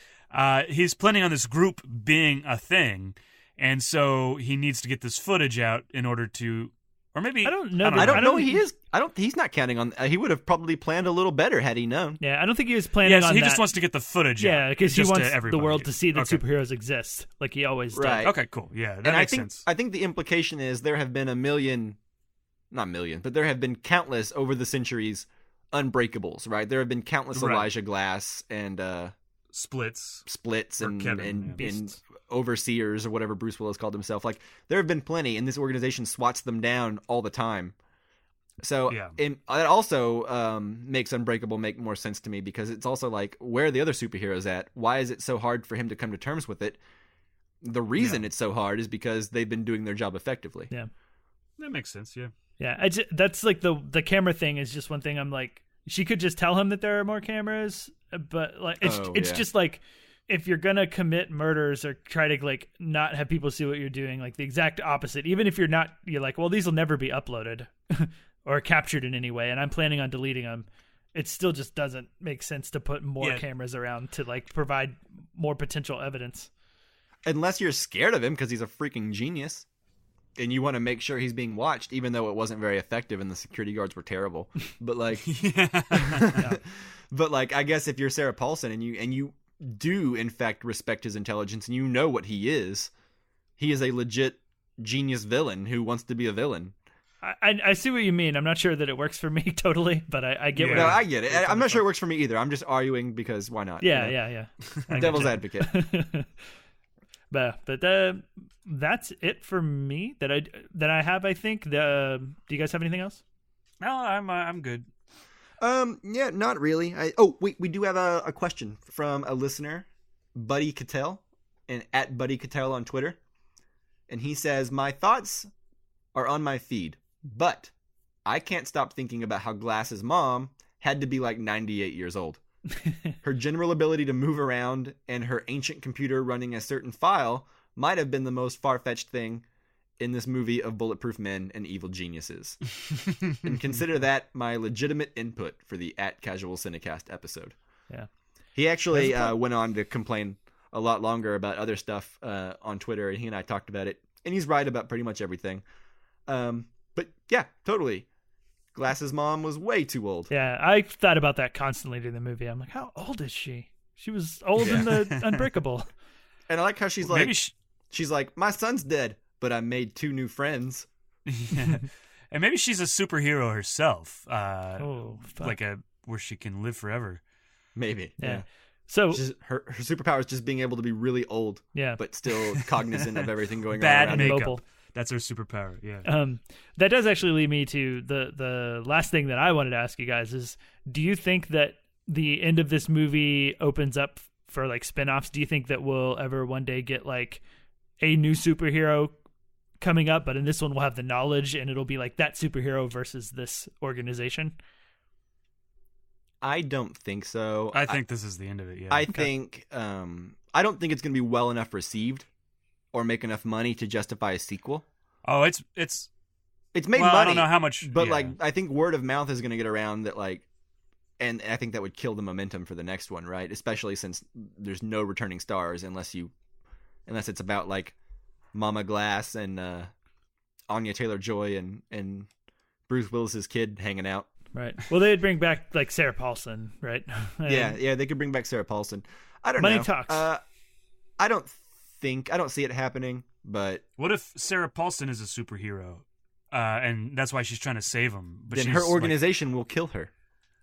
He's planning on this group being a thing, and so he needs to get this footage out in order to, or maybe I don't know. I don't know. He's not counting on. He would have probably planned a little better had he known. Yeah, I don't think he was planning Yeah, so on he that. just wants to get the footage out. Yeah, because he just wants to the everybody. world to see that Okay. superheroes exist, like he always Right. did. Okay, cool. Yeah, that And makes sense. I think the implication is there have been but there have been countless over the centuries unbreakables, right? There have been countless Right. Elijah Glass and Splits. Splits Or and Kevin, and, yeah. and overseers or whatever Bruce Willis called himself. Like there have been plenty, and this organization swats them down all the time. So Yeah. that also makes Unbreakable make more sense to me, because it's also like, where are the other superheroes at? Why is it so hard for him to come to terms with it? The reason it's so hard is because they've been doing their job effectively. Yeah. That makes sense, yeah. Yeah, that's like the camera thing is just one thing. I'm like, she could just tell him that there are more cameras, but like it's just like, if you're gonna commit murders or try to like not have people see what you're doing, like the exact opposite. Even if you're like, well, these will never be uploaded or captured in any way, and I'm planning on deleting them. It still just doesn't make sense to put more cameras around to like provide more potential evidence. Unless you're scared of him because he's a freaking genius, and you want to make sure he's being watched, even though it wasn't very effective and the security guards were terrible. But like, but like, I guess if you're Sarah Paulson and you do in fact respect his intelligence and you know what he is a legit genius villain who wants to be a villain. I see what you mean. I'm not sure that it works for me totally, but I get what No, I get it. I'm not sure it works for me either. I'm just arguing because why not? Yeah, you know? yeah. Devil's advocate. But that's it for me that I have. I think. Do you guys have anything else? No, I'm good. Yeah, not really. We do have a question from a listener, Buddy Cattell, and at Buddy Cattell on Twitter, and he says, "My thoughts are on my feed, but I can't stop thinking about how Glass's mom had to be like 98 years old. Her general ability to move around and her ancient computer running a certain file might have been the most far-fetched thing in this movie of bulletproof men and evil geniuses. And consider that my legitimate input for the Casual Cinecast episode." Yeah. He actually went on to complain a lot longer about other stuff on Twitter, and he and I talked about it, and he's right about pretty much everything. But yeah, totally. Glass's mom was way too old. Yeah, I thought about that constantly during the movie. I'm like, how old is she? She was old in the Unbreakable. And I like how she's Maybe like, she's like, my son's dead, but I made 2 new friends. Yeah. And maybe she's a superhero herself. Fuck. Where she can live forever. Maybe. Yeah. So her superpower is just being able to be really old, yeah, but still cognizant of everything going Bad on around. makeup. mobile. That's her superpower. Yeah. That does actually lead me to the last thing that I wanted to ask you guys is, do you think that the end of this movie opens up for like spin-offs? Do you think that we'll ever one day get like a new superhero coming up, but in this one we'll have the knowledge and it'll be like that superhero versus this organization? I don't think so. I think this is the end of it. Yeah. I think I don't think it's going to be well enough received or make enough money to justify a sequel. Oh, it's made well, money. I don't know how much, but yeah. like I think word of mouth is going to get around that like, and I think that would kill the momentum for the next one, right? Especially since there's no returning stars unless it's about like Mama Glass and Anya Taylor-Joy and Bruce Willis's kid hanging out. Right. Well, they'd bring back like Sarah Paulson, right? Yeah, they could bring back Sarah Paulson. I don't know. Money talks. I don't see it happening, but What if Sarah Paulson is a superhero, and that's why she's trying to save him? But then she's her organization will kill her.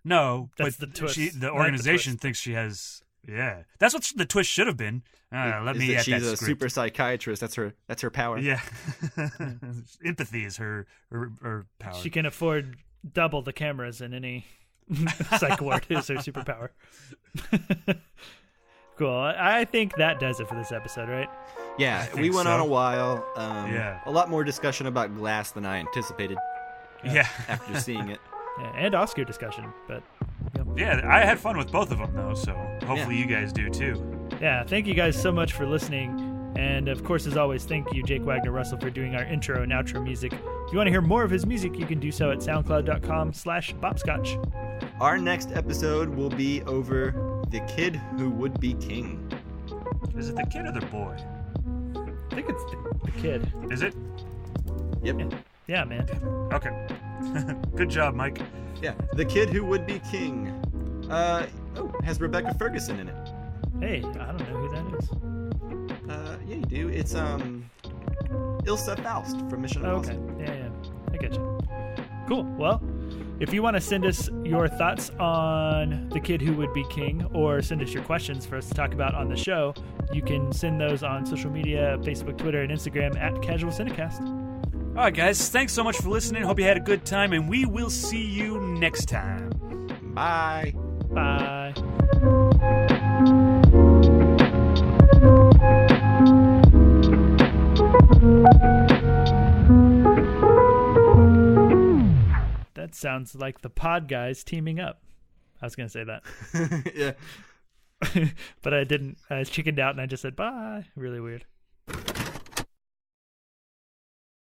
No, That's but the twist, the not the organization twist. thinks she has. Yeah, that's what the twist should have been. Let Is me that at she's that a script. super psychiatrist. That's her power. Yeah, empathy is her power. She can afford double the cameras in any psych ward is her superpower. Cool. I think that does it for this episode, right? Yeah, think we went so. on a while. Yeah. A lot more discussion about Glass than I anticipated Yeah, after seeing it. Yeah, and Oscar discussion, but yeah. I had fun with both of them though, so hopefully you guys do too. yeah, thank you guys so much for listening. And of course, as always, thank you, Jake Wagner Russell, for doing our intro and outro music. If you want to hear more of his music, you can do so at soundcloud.com/bopscotch. Our next episode will be over The Kid Who Would Be King. Is it the kid or the boy? I think it's the kid. Is it? Yep. Yeah, man. Okay. Good job, Mike. Yeah, The Kid Who Would Be King. Has Rebecca Ferguson in it. Hey, I don't know who that is. Yeah, you do. It's Ilsa Faust from Mission Oh, okay. Impossible. Yeah, I get you. Cool. Well, if you want to send us your thoughts on The Kid Who Would Be King, or send us your questions for us to talk about on the show, you can send those on social media, Facebook, Twitter, and Instagram at casualcinecast. All right, guys. Thanks so much for listening. Hope you had a good time, and we will see you next time. Bye. Bye. That sounds like the Pod Guys teaming up. I was going to say that. Yeah. But I didn't. I chickened out and I just said bye. Really weird.